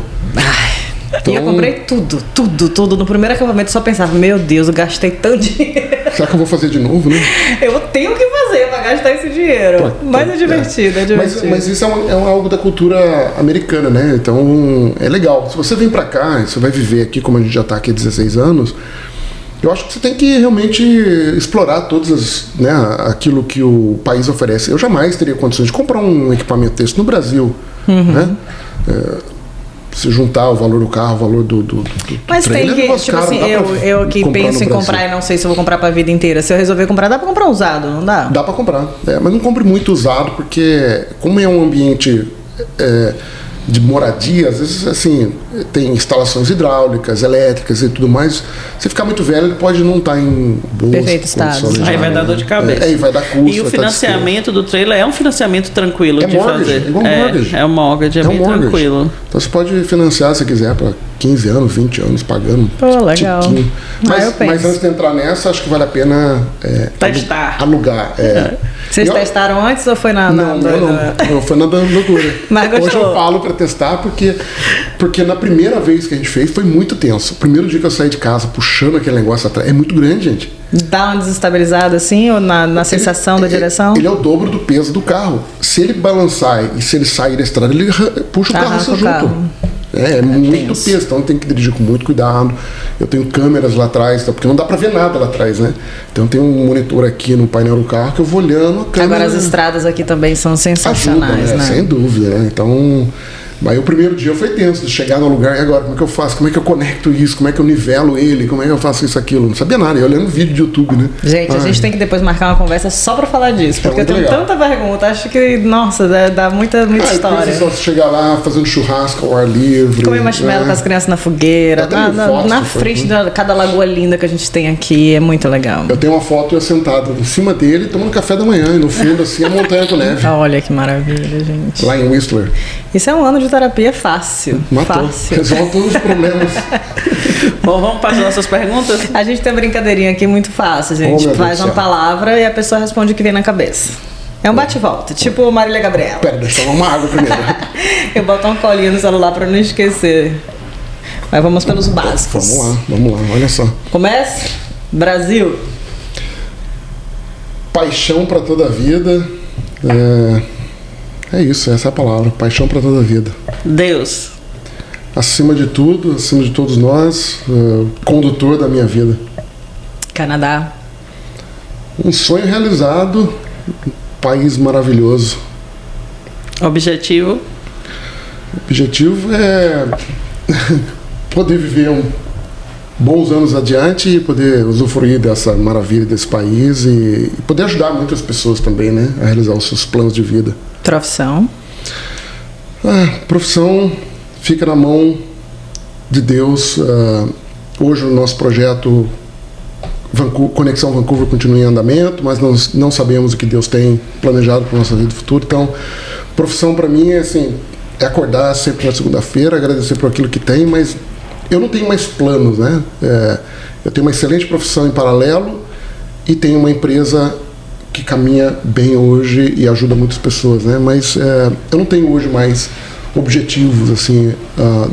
Então... E eu comprei tudo. No primeiro acampamento eu só pensava, meu Deus, eu gastei tanto dinheiro. Será que eu vou fazer de novo, né? Eu tenho que fazer pra gastar esse dinheiro. Mas é divertido, é divertido. Mas isso é algo da cultura americana, né? Então é legal. Se você vem pra cá, você vai viver aqui, como a gente já tá aqui há 16 anos, eu acho que você tem que realmente explorar todas aquilo que o país oferece. Eu jamais teria condições de comprar um equipamento desse no Brasil, né? Se juntar o valor do carro, o valor do mas trailer, tem que, tipo assim, eu aqui penso em comprar e não sei se eu vou comprar pra vida inteira. Se eu resolver comprar, dá pra comprar usado, não dá? Dá pra comprar, mas não compre muito usado, porque como é um ambiente de moradia, às vezes assim, tem instalações hidráulicas, elétricas e tudo mais, se ficar muito velho, ele pode não estar em boas perfeito estado. Aí vai dar dor de cabeça. Aí vai dar custo. E o financiamento do trailer é um financiamento tranquilo de mortgage, fazer. É igual mortgage. É um mortgage, é bem mortgage. tranquilo. Então você pode financiar se quiser para 15 anos, 20 anos, pagando. Pô, legal. Mas antes de entrar nessa, acho que vale a pena testar. Alugar. Vocês testaram antes ou foi na Não, foi na loucura. Mas hoje eu falo para testar porque na primeira vez que a gente fez foi muito tenso. O primeiro dia que eu saí de casa puxando aquele negócio atrás, é muito grande, gente. Dá uma desestabilizada assim ou na sensação da direção? Ele é o dobro do peso do carro. Se ele balançar e se ele sair da estrada, ele puxa o carro junto. É muito peso, então tem que dirigir com muito cuidado. Eu tenho câmeras lá atrás, porque não dá pra ver nada lá atrás, né? Então tem um monitor aqui no painel do carro que eu vou olhando a câmera. Agora as estradas aqui também são sensacionais, ajudam, né? Sem dúvida, né? Então Mas o primeiro dia foi tenso, de chegar no lugar, e agora, como é que eu faço? Como é que eu conecto isso? Como é que eu nivelo ele? Como é que eu faço isso, aquilo? Não sabia nada, eu olhando vídeo de YouTube, né? Gente, a gente tem que depois marcar uma conversa só pra falar disso, porque eu tenho legal. tanta pergunta, acho que, nossa, dá muita história. Só chegar lá fazendo churrasco ao ar livre. Comer marshmallow com as crianças na fogueira, na frente de cada lagoa linda que a gente tem aqui, é muito legal. Eu tenho uma foto eu sentado em cima dele, tomando café da manhã, e no fundo, assim, a montanha com neve. Olha que maravilha, gente. Lá em Whistler. Isso é um ano de terapia fácil. Matou. Fácil. Resolve todos os problemas. Bom, vamos para as nossas perguntas? A gente tem uma brincadeirinha aqui muito fácil, gente. Faz uma palavra e a pessoa responde o que vem na cabeça. É um bate-volta, tipo Marília Gabriela. Pera, deixa eu tomar uma água primeiro. Eu boto uma colinha no celular pra não esquecer. Mas vamos pelos básicos. Vamos lá, olha só. Começa? Brasil. Paixão pra toda a vida. É isso, essa é a palavra. Paixão pra toda a vida. Deus. Acima de tudo, acima de todos nós, condutor da minha vida. Canadá. Um sonho realizado, um país maravilhoso. Objetivo. O objetivo é poder viver bons anos adiante e poder usufruir dessa maravilha desse país e poder ajudar muitas pessoas também, né, a realizar os seus planos de vida. Profissão. Profissão fica na mão de Deus. Hoje o nosso projeto Conexão Vancouver continua em andamento, mas nós não sabemos o que Deus tem planejado para a nossa vida futura. Então, profissão para mim é assim, é acordar sempre na segunda-feira, agradecer por aquilo que tem, mas eu não tenho mais planos, né? Eu tenho uma excelente profissão em paralelo e tenho uma empresa que caminha bem hoje e ajuda muitas pessoas, né? Mas eu não tenho hoje mais objetivos, assim,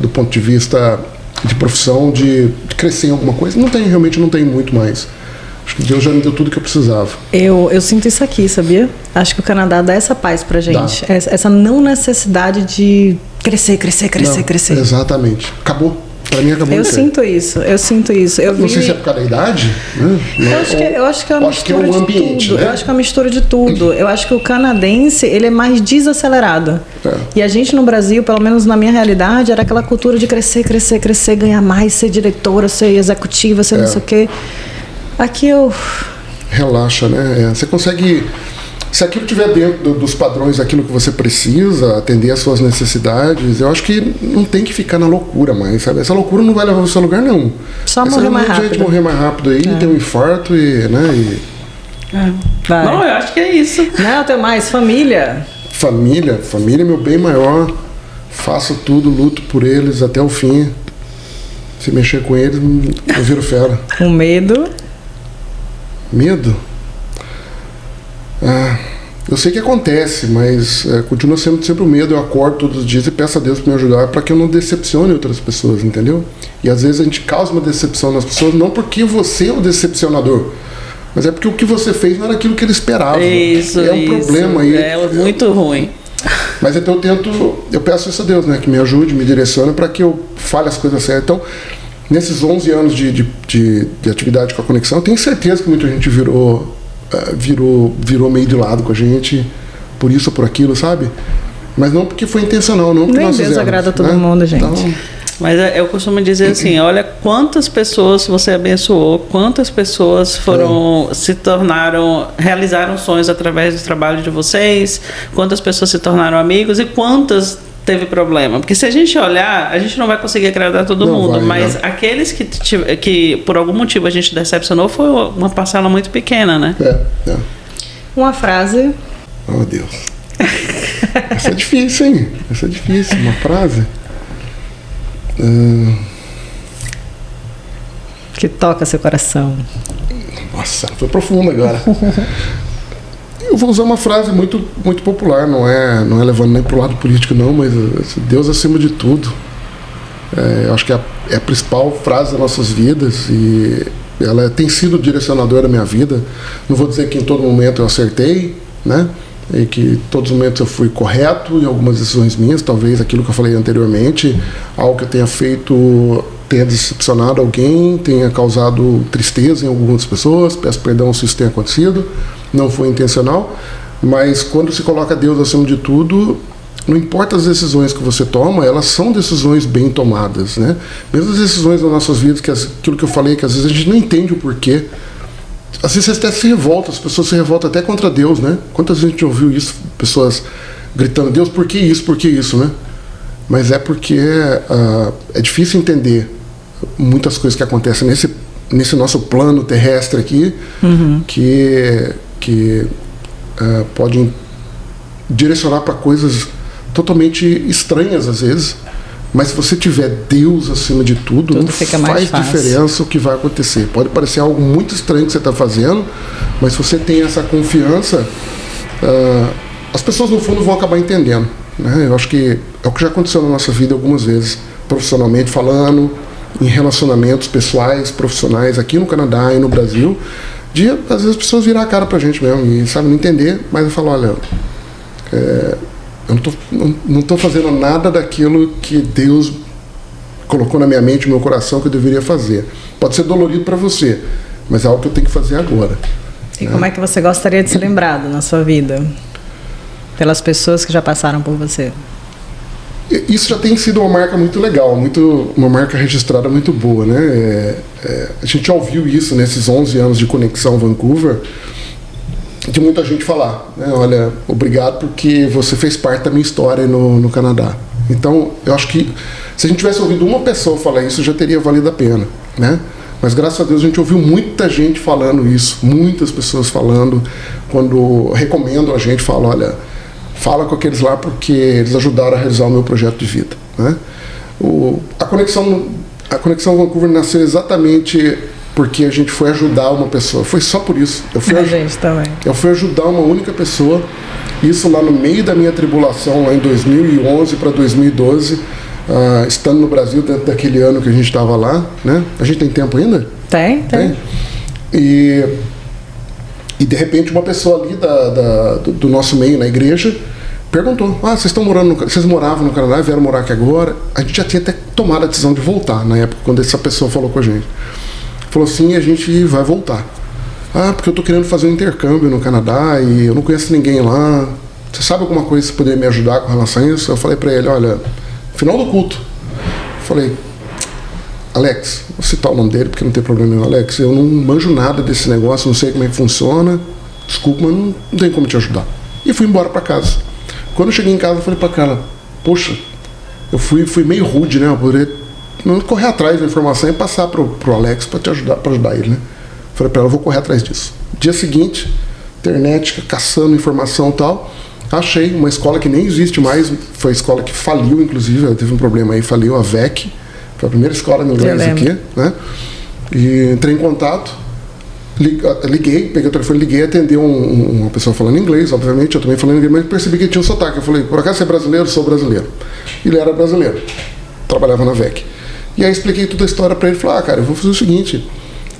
do ponto de vista de profissão, de crescer em alguma coisa. Realmente não tenho muito mais. Acho que Deus já me deu tudo que eu precisava. Eu sinto isso aqui, sabia? Acho que o Canadá dá essa paz pra gente. Essa não necessidade de crescer. Exatamente. Acabou. Pra mim acabou. Eu sinto isso. Não sei se é por causa da idade, né? Eu acho que é uma mistura de tudo. Né? Eu acho que é uma mistura de tudo. Eu acho que o canadense, ele é mais desacelerado. E a gente no Brasil, pelo menos na minha realidade, era aquela cultura de crescer, ganhar mais, ser diretora, ser executiva, ser não sei o quê. Aqui eu... Relaxa, né? Você consegue... Se aquilo estiver dentro dos padrões daquilo que você precisa, atender às suas necessidades, eu acho que não tem que ficar na loucura mais, sabe? Essa loucura não vai levar você a lugar nenhum. Só morrer mais rápido. Gente morrer mais rápido aí, ter um infarto Vai. Não, eu acho que é isso. Não, tem mais. Família é meu bem maior. Faço tudo, luto por eles até o fim. Se mexer com eles, eu viro fera. Um medo? Eu sei que acontece, mas continua sendo sempre o medo. Eu acordo todos os dias e peço a Deus para me ajudar para que eu não decepcione outras pessoas, entendeu? E às vezes a gente causa uma decepção nas pessoas, não porque você é o decepcionador, mas é porque o que você fez não era aquilo que ele esperava. Isso, é um problema aí. É muito ruim. Mas então eu peço isso a Deus, né, que me ajude, me direcione para que eu fale as coisas certas. Então, nesses 11 anos de atividade com a Conexão, eu tenho certeza que muita gente virou meio de lado com a gente, por isso ou por aquilo, sabe? Mas não porque foi intencional, não porque nem nós Deus fizemos, agrada a todo né? mundo, gente. Então, mas eu costumo dizer assim, olha quantas pessoas você abençoou, quantas pessoas realizaram sonhos através do trabalho de vocês, quantas pessoas se tornaram amigos e quantas teve problema. Porque se a gente olhar, a gente não vai conseguir agradar todo mundo, mas aqueles que por algum motivo a gente decepcionou foi uma parcela muito pequena, né? Uma frase. Oh, Deus. Essa é difícil, hein? Essa é difícil. Uma frase. Que toca seu coração. Nossa, foi profundo agora. Eu vou usar uma frase muito, muito popular, não é levando nem pro lado político não, mas Deus acima de tudo. Eu acho que é a principal frase das nossas vidas e ela tem sido direcionadora da minha vida. Não vou dizer que em todo momento eu acertei, né? E que em todos os momentos eu fui correto em algumas decisões minhas, talvez aquilo que eu falei anteriormente, algo que eu tenha feito tenha decepcionado alguém, tenha causado tristeza em algumas pessoas, peço perdão se isso tenha acontecido, não foi intencional, mas quando se coloca Deus acima de tudo, não importa as decisões que você toma, elas são decisões bem tomadas, né? Mesmo as decisões das nossas vidas, aquilo que eu falei, que às vezes a gente não entende o porquê. Às vezes você até se revolta, as pessoas se revoltam até contra Deus, né? Quantas vezes a gente ouviu isso, pessoas gritando, Deus, por que isso, né? Mas é porque é difícil entender muitas coisas que acontecem nesse nosso plano terrestre aqui, que podem direcionar para coisas totalmente estranhas às vezes, mas se você tiver Deus acima de tudo não faz diferença o que vai acontecer. Pode parecer algo muito estranho que você está fazendo, mas se você tem essa confiança, as pessoas no fundo vão acabar entendendo, né? Eu acho que é o que já aconteceu na nossa vida algumas vezes, profissionalmente falando, em relacionamentos pessoais, profissionais aqui no Canadá e no Brasil, de às vezes as pessoas virar a cara pra gente mesmo e não entender, mas eu falo, olha, eu não estou fazendo nada daquilo que Deus colocou na minha mente, no meu coração, que eu deveria fazer. Pode ser dolorido para você, mas é algo que eu tenho que fazer agora. E como é que você gostaria de ser lembrado na sua vida? Pelas pessoas que já passaram por você? Isso já tem sido uma marca muito legal, uma marca registrada muito boa, né? A gente já ouviu isso nesses 11 anos de Conexão Vancouver, de muita gente falar, né? Olha, obrigado porque você fez parte da minha história no Canadá. Então, eu acho que se a gente tivesse ouvido uma pessoa falar isso, já teria valido a pena, né? Mas graças a Deus a gente ouviu muita gente falando isso, muitas pessoas falando, quando recomendam a gente, falam, olha, fala com aqueles lá porque eles ajudaram a realizar o meu projeto de vida, né? A Conexão Vancouver nasceu exatamente porque a gente foi ajudar uma pessoa. Foi só por isso. Eu fui ajudar uma única pessoa. Isso lá no meio da minha tribulação, lá em 2011 para 2012, estando no Brasil dentro daquele ano que a gente estava lá, né? A gente tem tempo ainda? Tem. E de repente uma pessoa ali do nosso meio na igreja perguntou, vocês moravam no Canadá, vieram morar aqui agora? A gente já tinha até tomado a decisão de voltar na época, quando essa pessoa falou com a gente. Falou assim, a gente vai voltar. Porque eu tô querendo fazer um intercâmbio no Canadá e eu não conheço ninguém lá. Você sabe alguma coisa que poderia me ajudar com relação a isso? Eu falei pra ele, olha, final do culto. Falei, Alex, vou citar o nome dele porque não tem problema nenhum. Alex, eu não manjo nada desse negócio, não sei como é que funciona. Desculpa, mas não tem como te ajudar. E fui embora pra casa. Quando eu cheguei em casa, eu falei pra cara, poxa, eu fui meio rude, né? Eu poderia correr atrás da informação e passar pro Alex para ajudar ele, né? Falei para ela, eu vou correr atrás disso. Dia seguinte, internet, caçando informação e tal, achei uma escola que nem existe mais, foi a escola que faliu, inclusive, ela teve um problema aí, faliu, a VEC, foi a primeira escola em inglês aqui, né? E entrei em contato, liguei, peguei o telefone, liguei, atendeu uma pessoa falando inglês, obviamente, eu também falando inglês, mas percebi que ele tinha um sotaque. Eu falei, por acaso você é brasileiro? Sou brasileiro. Ele era brasileiro, trabalhava na VEC. E aí expliquei toda a história para ele, falei, cara, eu vou fazer o seguinte,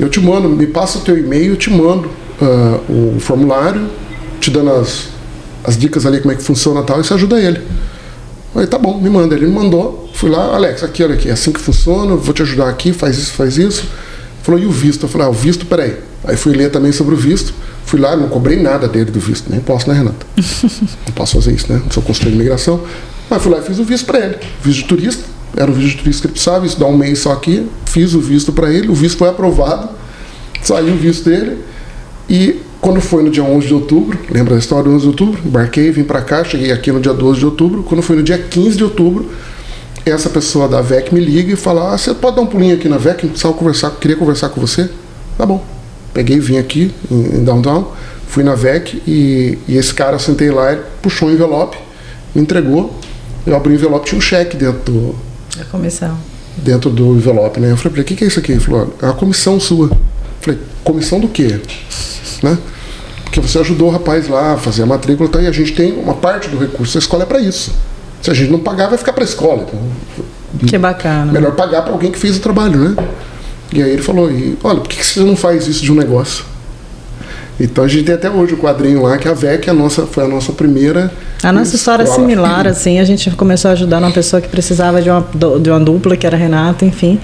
eu te mando, me passa o teu e-mail, eu te mando o formulário, te dando as dicas ali, como é que funciona e tal, e você ajuda ele. Eu falei, tá bom, me manda. Ele me mandou, fui lá, Alex, aqui, olha aqui, é assim que funciona, vou te ajudar aqui, faz isso. Falou, e o visto? Eu falei, o visto, peraí. Aí fui ler também sobre o visto, fui lá, não cobrei nada dele do visto, nem posso, né, Renata? Não posso fazer isso, né? Não sou consultor de imigração. Mas fui lá e fiz o visto para ele, visto de turista. Era o visto de turista que ele precisava, isso dá um mês só aqui, fiz o visto para ele, o visto foi aprovado, saiu o visto dele, e quando foi no dia 11 de outubro, lembra da história do 11 de outubro? Embarquei, vim para cá, cheguei aqui no dia 12 de outubro, quando foi no dia 15 de outubro, essa pessoa da VEC me liga e fala, você pode dar um pulinho aqui na VEC, queria conversar com você? Tá bom. Peguei, vim aqui em Downtown, fui na VEC e esse cara, eu sentei lá, ele puxou um envelope, me entregou, eu abri o envelope, tinha um cheque dentro da comissão. Dentro do envelope, né? Eu falei, o que é isso aqui? Ele falou, é uma comissão sua. Eu falei, comissão do quê? Né? Porque você ajudou o rapaz lá a fazer a matrícula, então, e a gente tem uma parte do recurso da escola é para isso. Se a gente não pagar, vai ficar para a escola. Então, que bacana. Melhor pagar para alguém que fez o trabalho, né? E aí ele falou, olha, por que você não faz isso de um negócio? Então a gente tem até hoje o quadrinho lá, que a VEC foi a nossa primeira... A nossa história é similar, assim, a gente começou a ajudar uma pessoa que precisava de uma dupla, que era a Renata, enfim.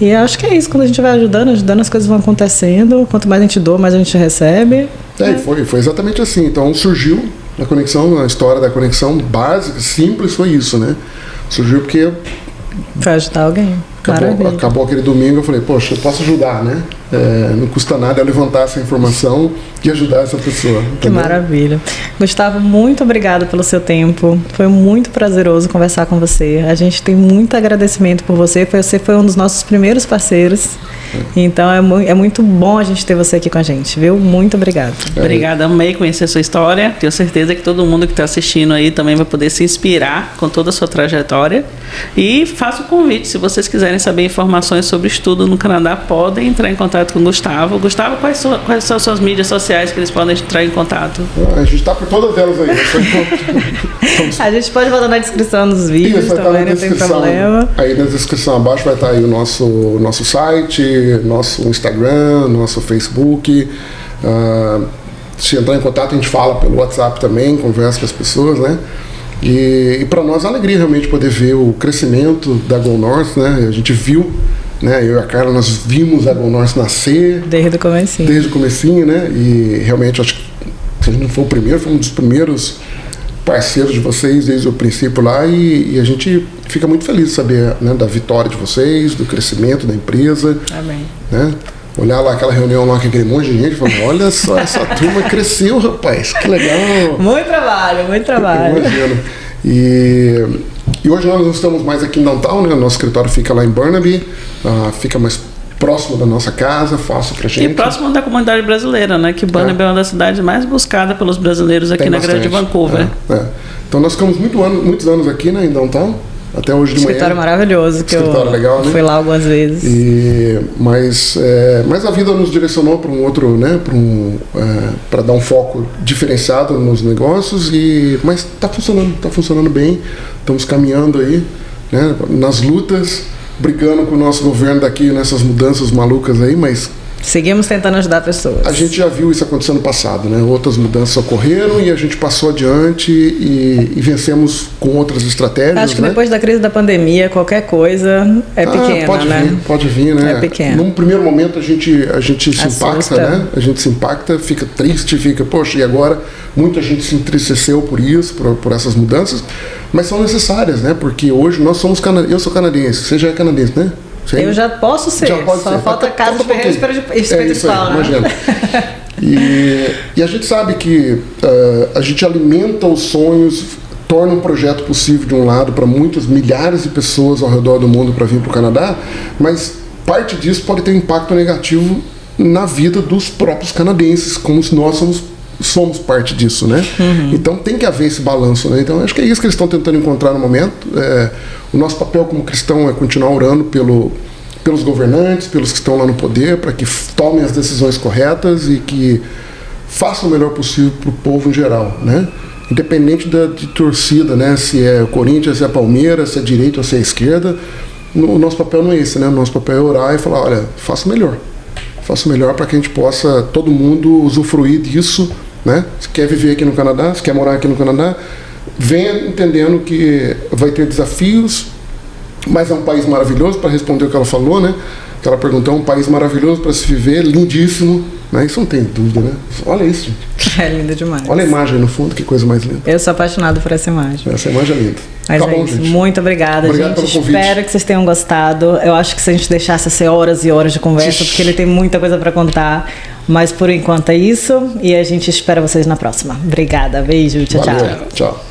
E eu acho que é isso, quando a gente vai ajudando, as coisas vão acontecendo, quanto mais a gente doa, mais a gente recebe. Foi exatamente assim. Então surgiu A conexão, a história da conexão básica, simples, foi isso, né? Surgiu porque Pra ajudar alguém. acabou aquele domingo, eu falei, poxa, eu posso ajudar, né? Não custa nada eu levantar essa informação e ajudar essa pessoa. Que maravilha. Gustavo, muito obrigada pelo seu tempo. Foi muito prazeroso conversar com você. A gente tem muito agradecimento por você. Você foi um dos nossos primeiros parceiros. Então é muito bom a gente ter você aqui com a gente, viu? Muito obrigada. Obrigada, amei conhecer a sua história. Tenho certeza que todo mundo que está assistindo aí também vai poder se inspirar com toda a sua trajetória. E faço o convite, se vocês quiserem saber informações sobre estudo no Canadá, podem entrar em contato com o Gustavo. Gustavo, quais são as suas mídias sociais que eles podem entrar em contato? A gente está por todas elas aí. A gente pode botar na descrição dos vídeos também, não tem problema. Aí na descrição abaixo vai estar aí o nosso site, nosso Instagram, nosso Facebook. Se entrar em contato, a gente fala pelo WhatsApp também, conversa com as pessoas, né? E para nós é uma alegria realmente poder ver o crescimento da Go North, né? A gente viu, né? Eu e a Carla, nós vimos a Go North nascer. Desde o comecinho. Desde o comecinho, né? E realmente, acho que se a gente não for o primeiro, foi um dos primeiros parceiros de vocês desde o princípio lá, e a gente fica muito feliz de saber, né, da vitória de vocês, do crescimento da empresa. Amém. Né? Olhar lá aquela reunião lá com aquele monte de gente e falar, olha só, essa turma cresceu, rapaz, que legal. Muito trabalho, muito trabalho. Imagino. E hoje nós não estamos mais aqui em Downtown, né? O nosso escritório fica lá em Burnaby, fica mais próximo da nossa casa, fácil pra gente. E próximo da comunidade brasileira, né? Que Burnaby é uma das cidades mais buscadas pelos brasileiros aqui na Grande Vancouver. Então nós ficamos muitos anos aqui, né, em Downtown, até hoje de manhã. Escritório maravilhoso, que eu legal, né? fui lá algumas vezes. Mas a vida nos direcionou para um outro, né, para dar um foco diferenciado nos negócios, mas está funcionando bem, estamos caminhando aí, né, nas lutas, brigando com o nosso governo daqui nessas mudanças malucas aí, mas seguimos tentando ajudar pessoas. A gente já viu isso acontecer no passado, né? Outras mudanças ocorreram e a gente passou adiante e vencemos com outras estratégias. Acho que depois da crise da pandemia, qualquer coisa é pequena, né? Pode vir, né? É pequena. Num primeiro momento a gente se impacta, né? A gente se impacta, fica triste, poxa, e agora muita gente se entristeceu por isso, por essas mudanças, mas são necessárias, né? Porque hoje nós somos eu sou canadense, você já é canadense, né? Sim. Eu já posso ser, só falta casa de ferreiro de pau, né? Imagina. E a gente sabe que a gente alimenta os sonhos, torna um projeto possível de um lado para muitas milhares de pessoas ao redor do mundo para vir para o Canadá, mas parte disso pode ter um impacto negativo na vida dos próprios canadenses, como se nós somos parte disso, né? Uhum. Então tem que haver esse balanço, né? Então acho que é isso que eles estão tentando encontrar no momento. O nosso papel como cristão é continuar orando pelos governantes, pelos que estão lá no poder, para que tomem as decisões corretas e que façam o melhor possível para o povo em geral, né? Independente de torcida, né? Se é o Corinthians, se é Palmeiras, se é direita ou se é esquerda, o nosso papel não é esse, né? O nosso papel é orar e falar, olha, faça o melhor para que a gente possa, todo mundo, usufruir disso, né? Se quer viver aqui no Canadá, se quer morar aqui no Canadá, venha entendendo que vai ter desafios, mas é um país maravilhoso, para responder o que ela falou, né? Que ela perguntou, é um país maravilhoso para se viver, lindíssimo, né? Isso não tem dúvida, né? Olha isso, gente. É lindo demais. Olha a imagem no fundo, que coisa mais linda. Eu sou apaixonado por essa imagem. Essa imagem é linda. Mas tá bom, gente. Muito obrigada, Obrigado gente. Espero que vocês tenham gostado. Eu acho que se a gente deixasse ser horas e horas de conversa, porque ele tem muita coisa para contar. Mas por enquanto é isso. E a gente espera vocês na próxima. Obrigada. Beijo. Tchau, Valeu. tchau. Tchau.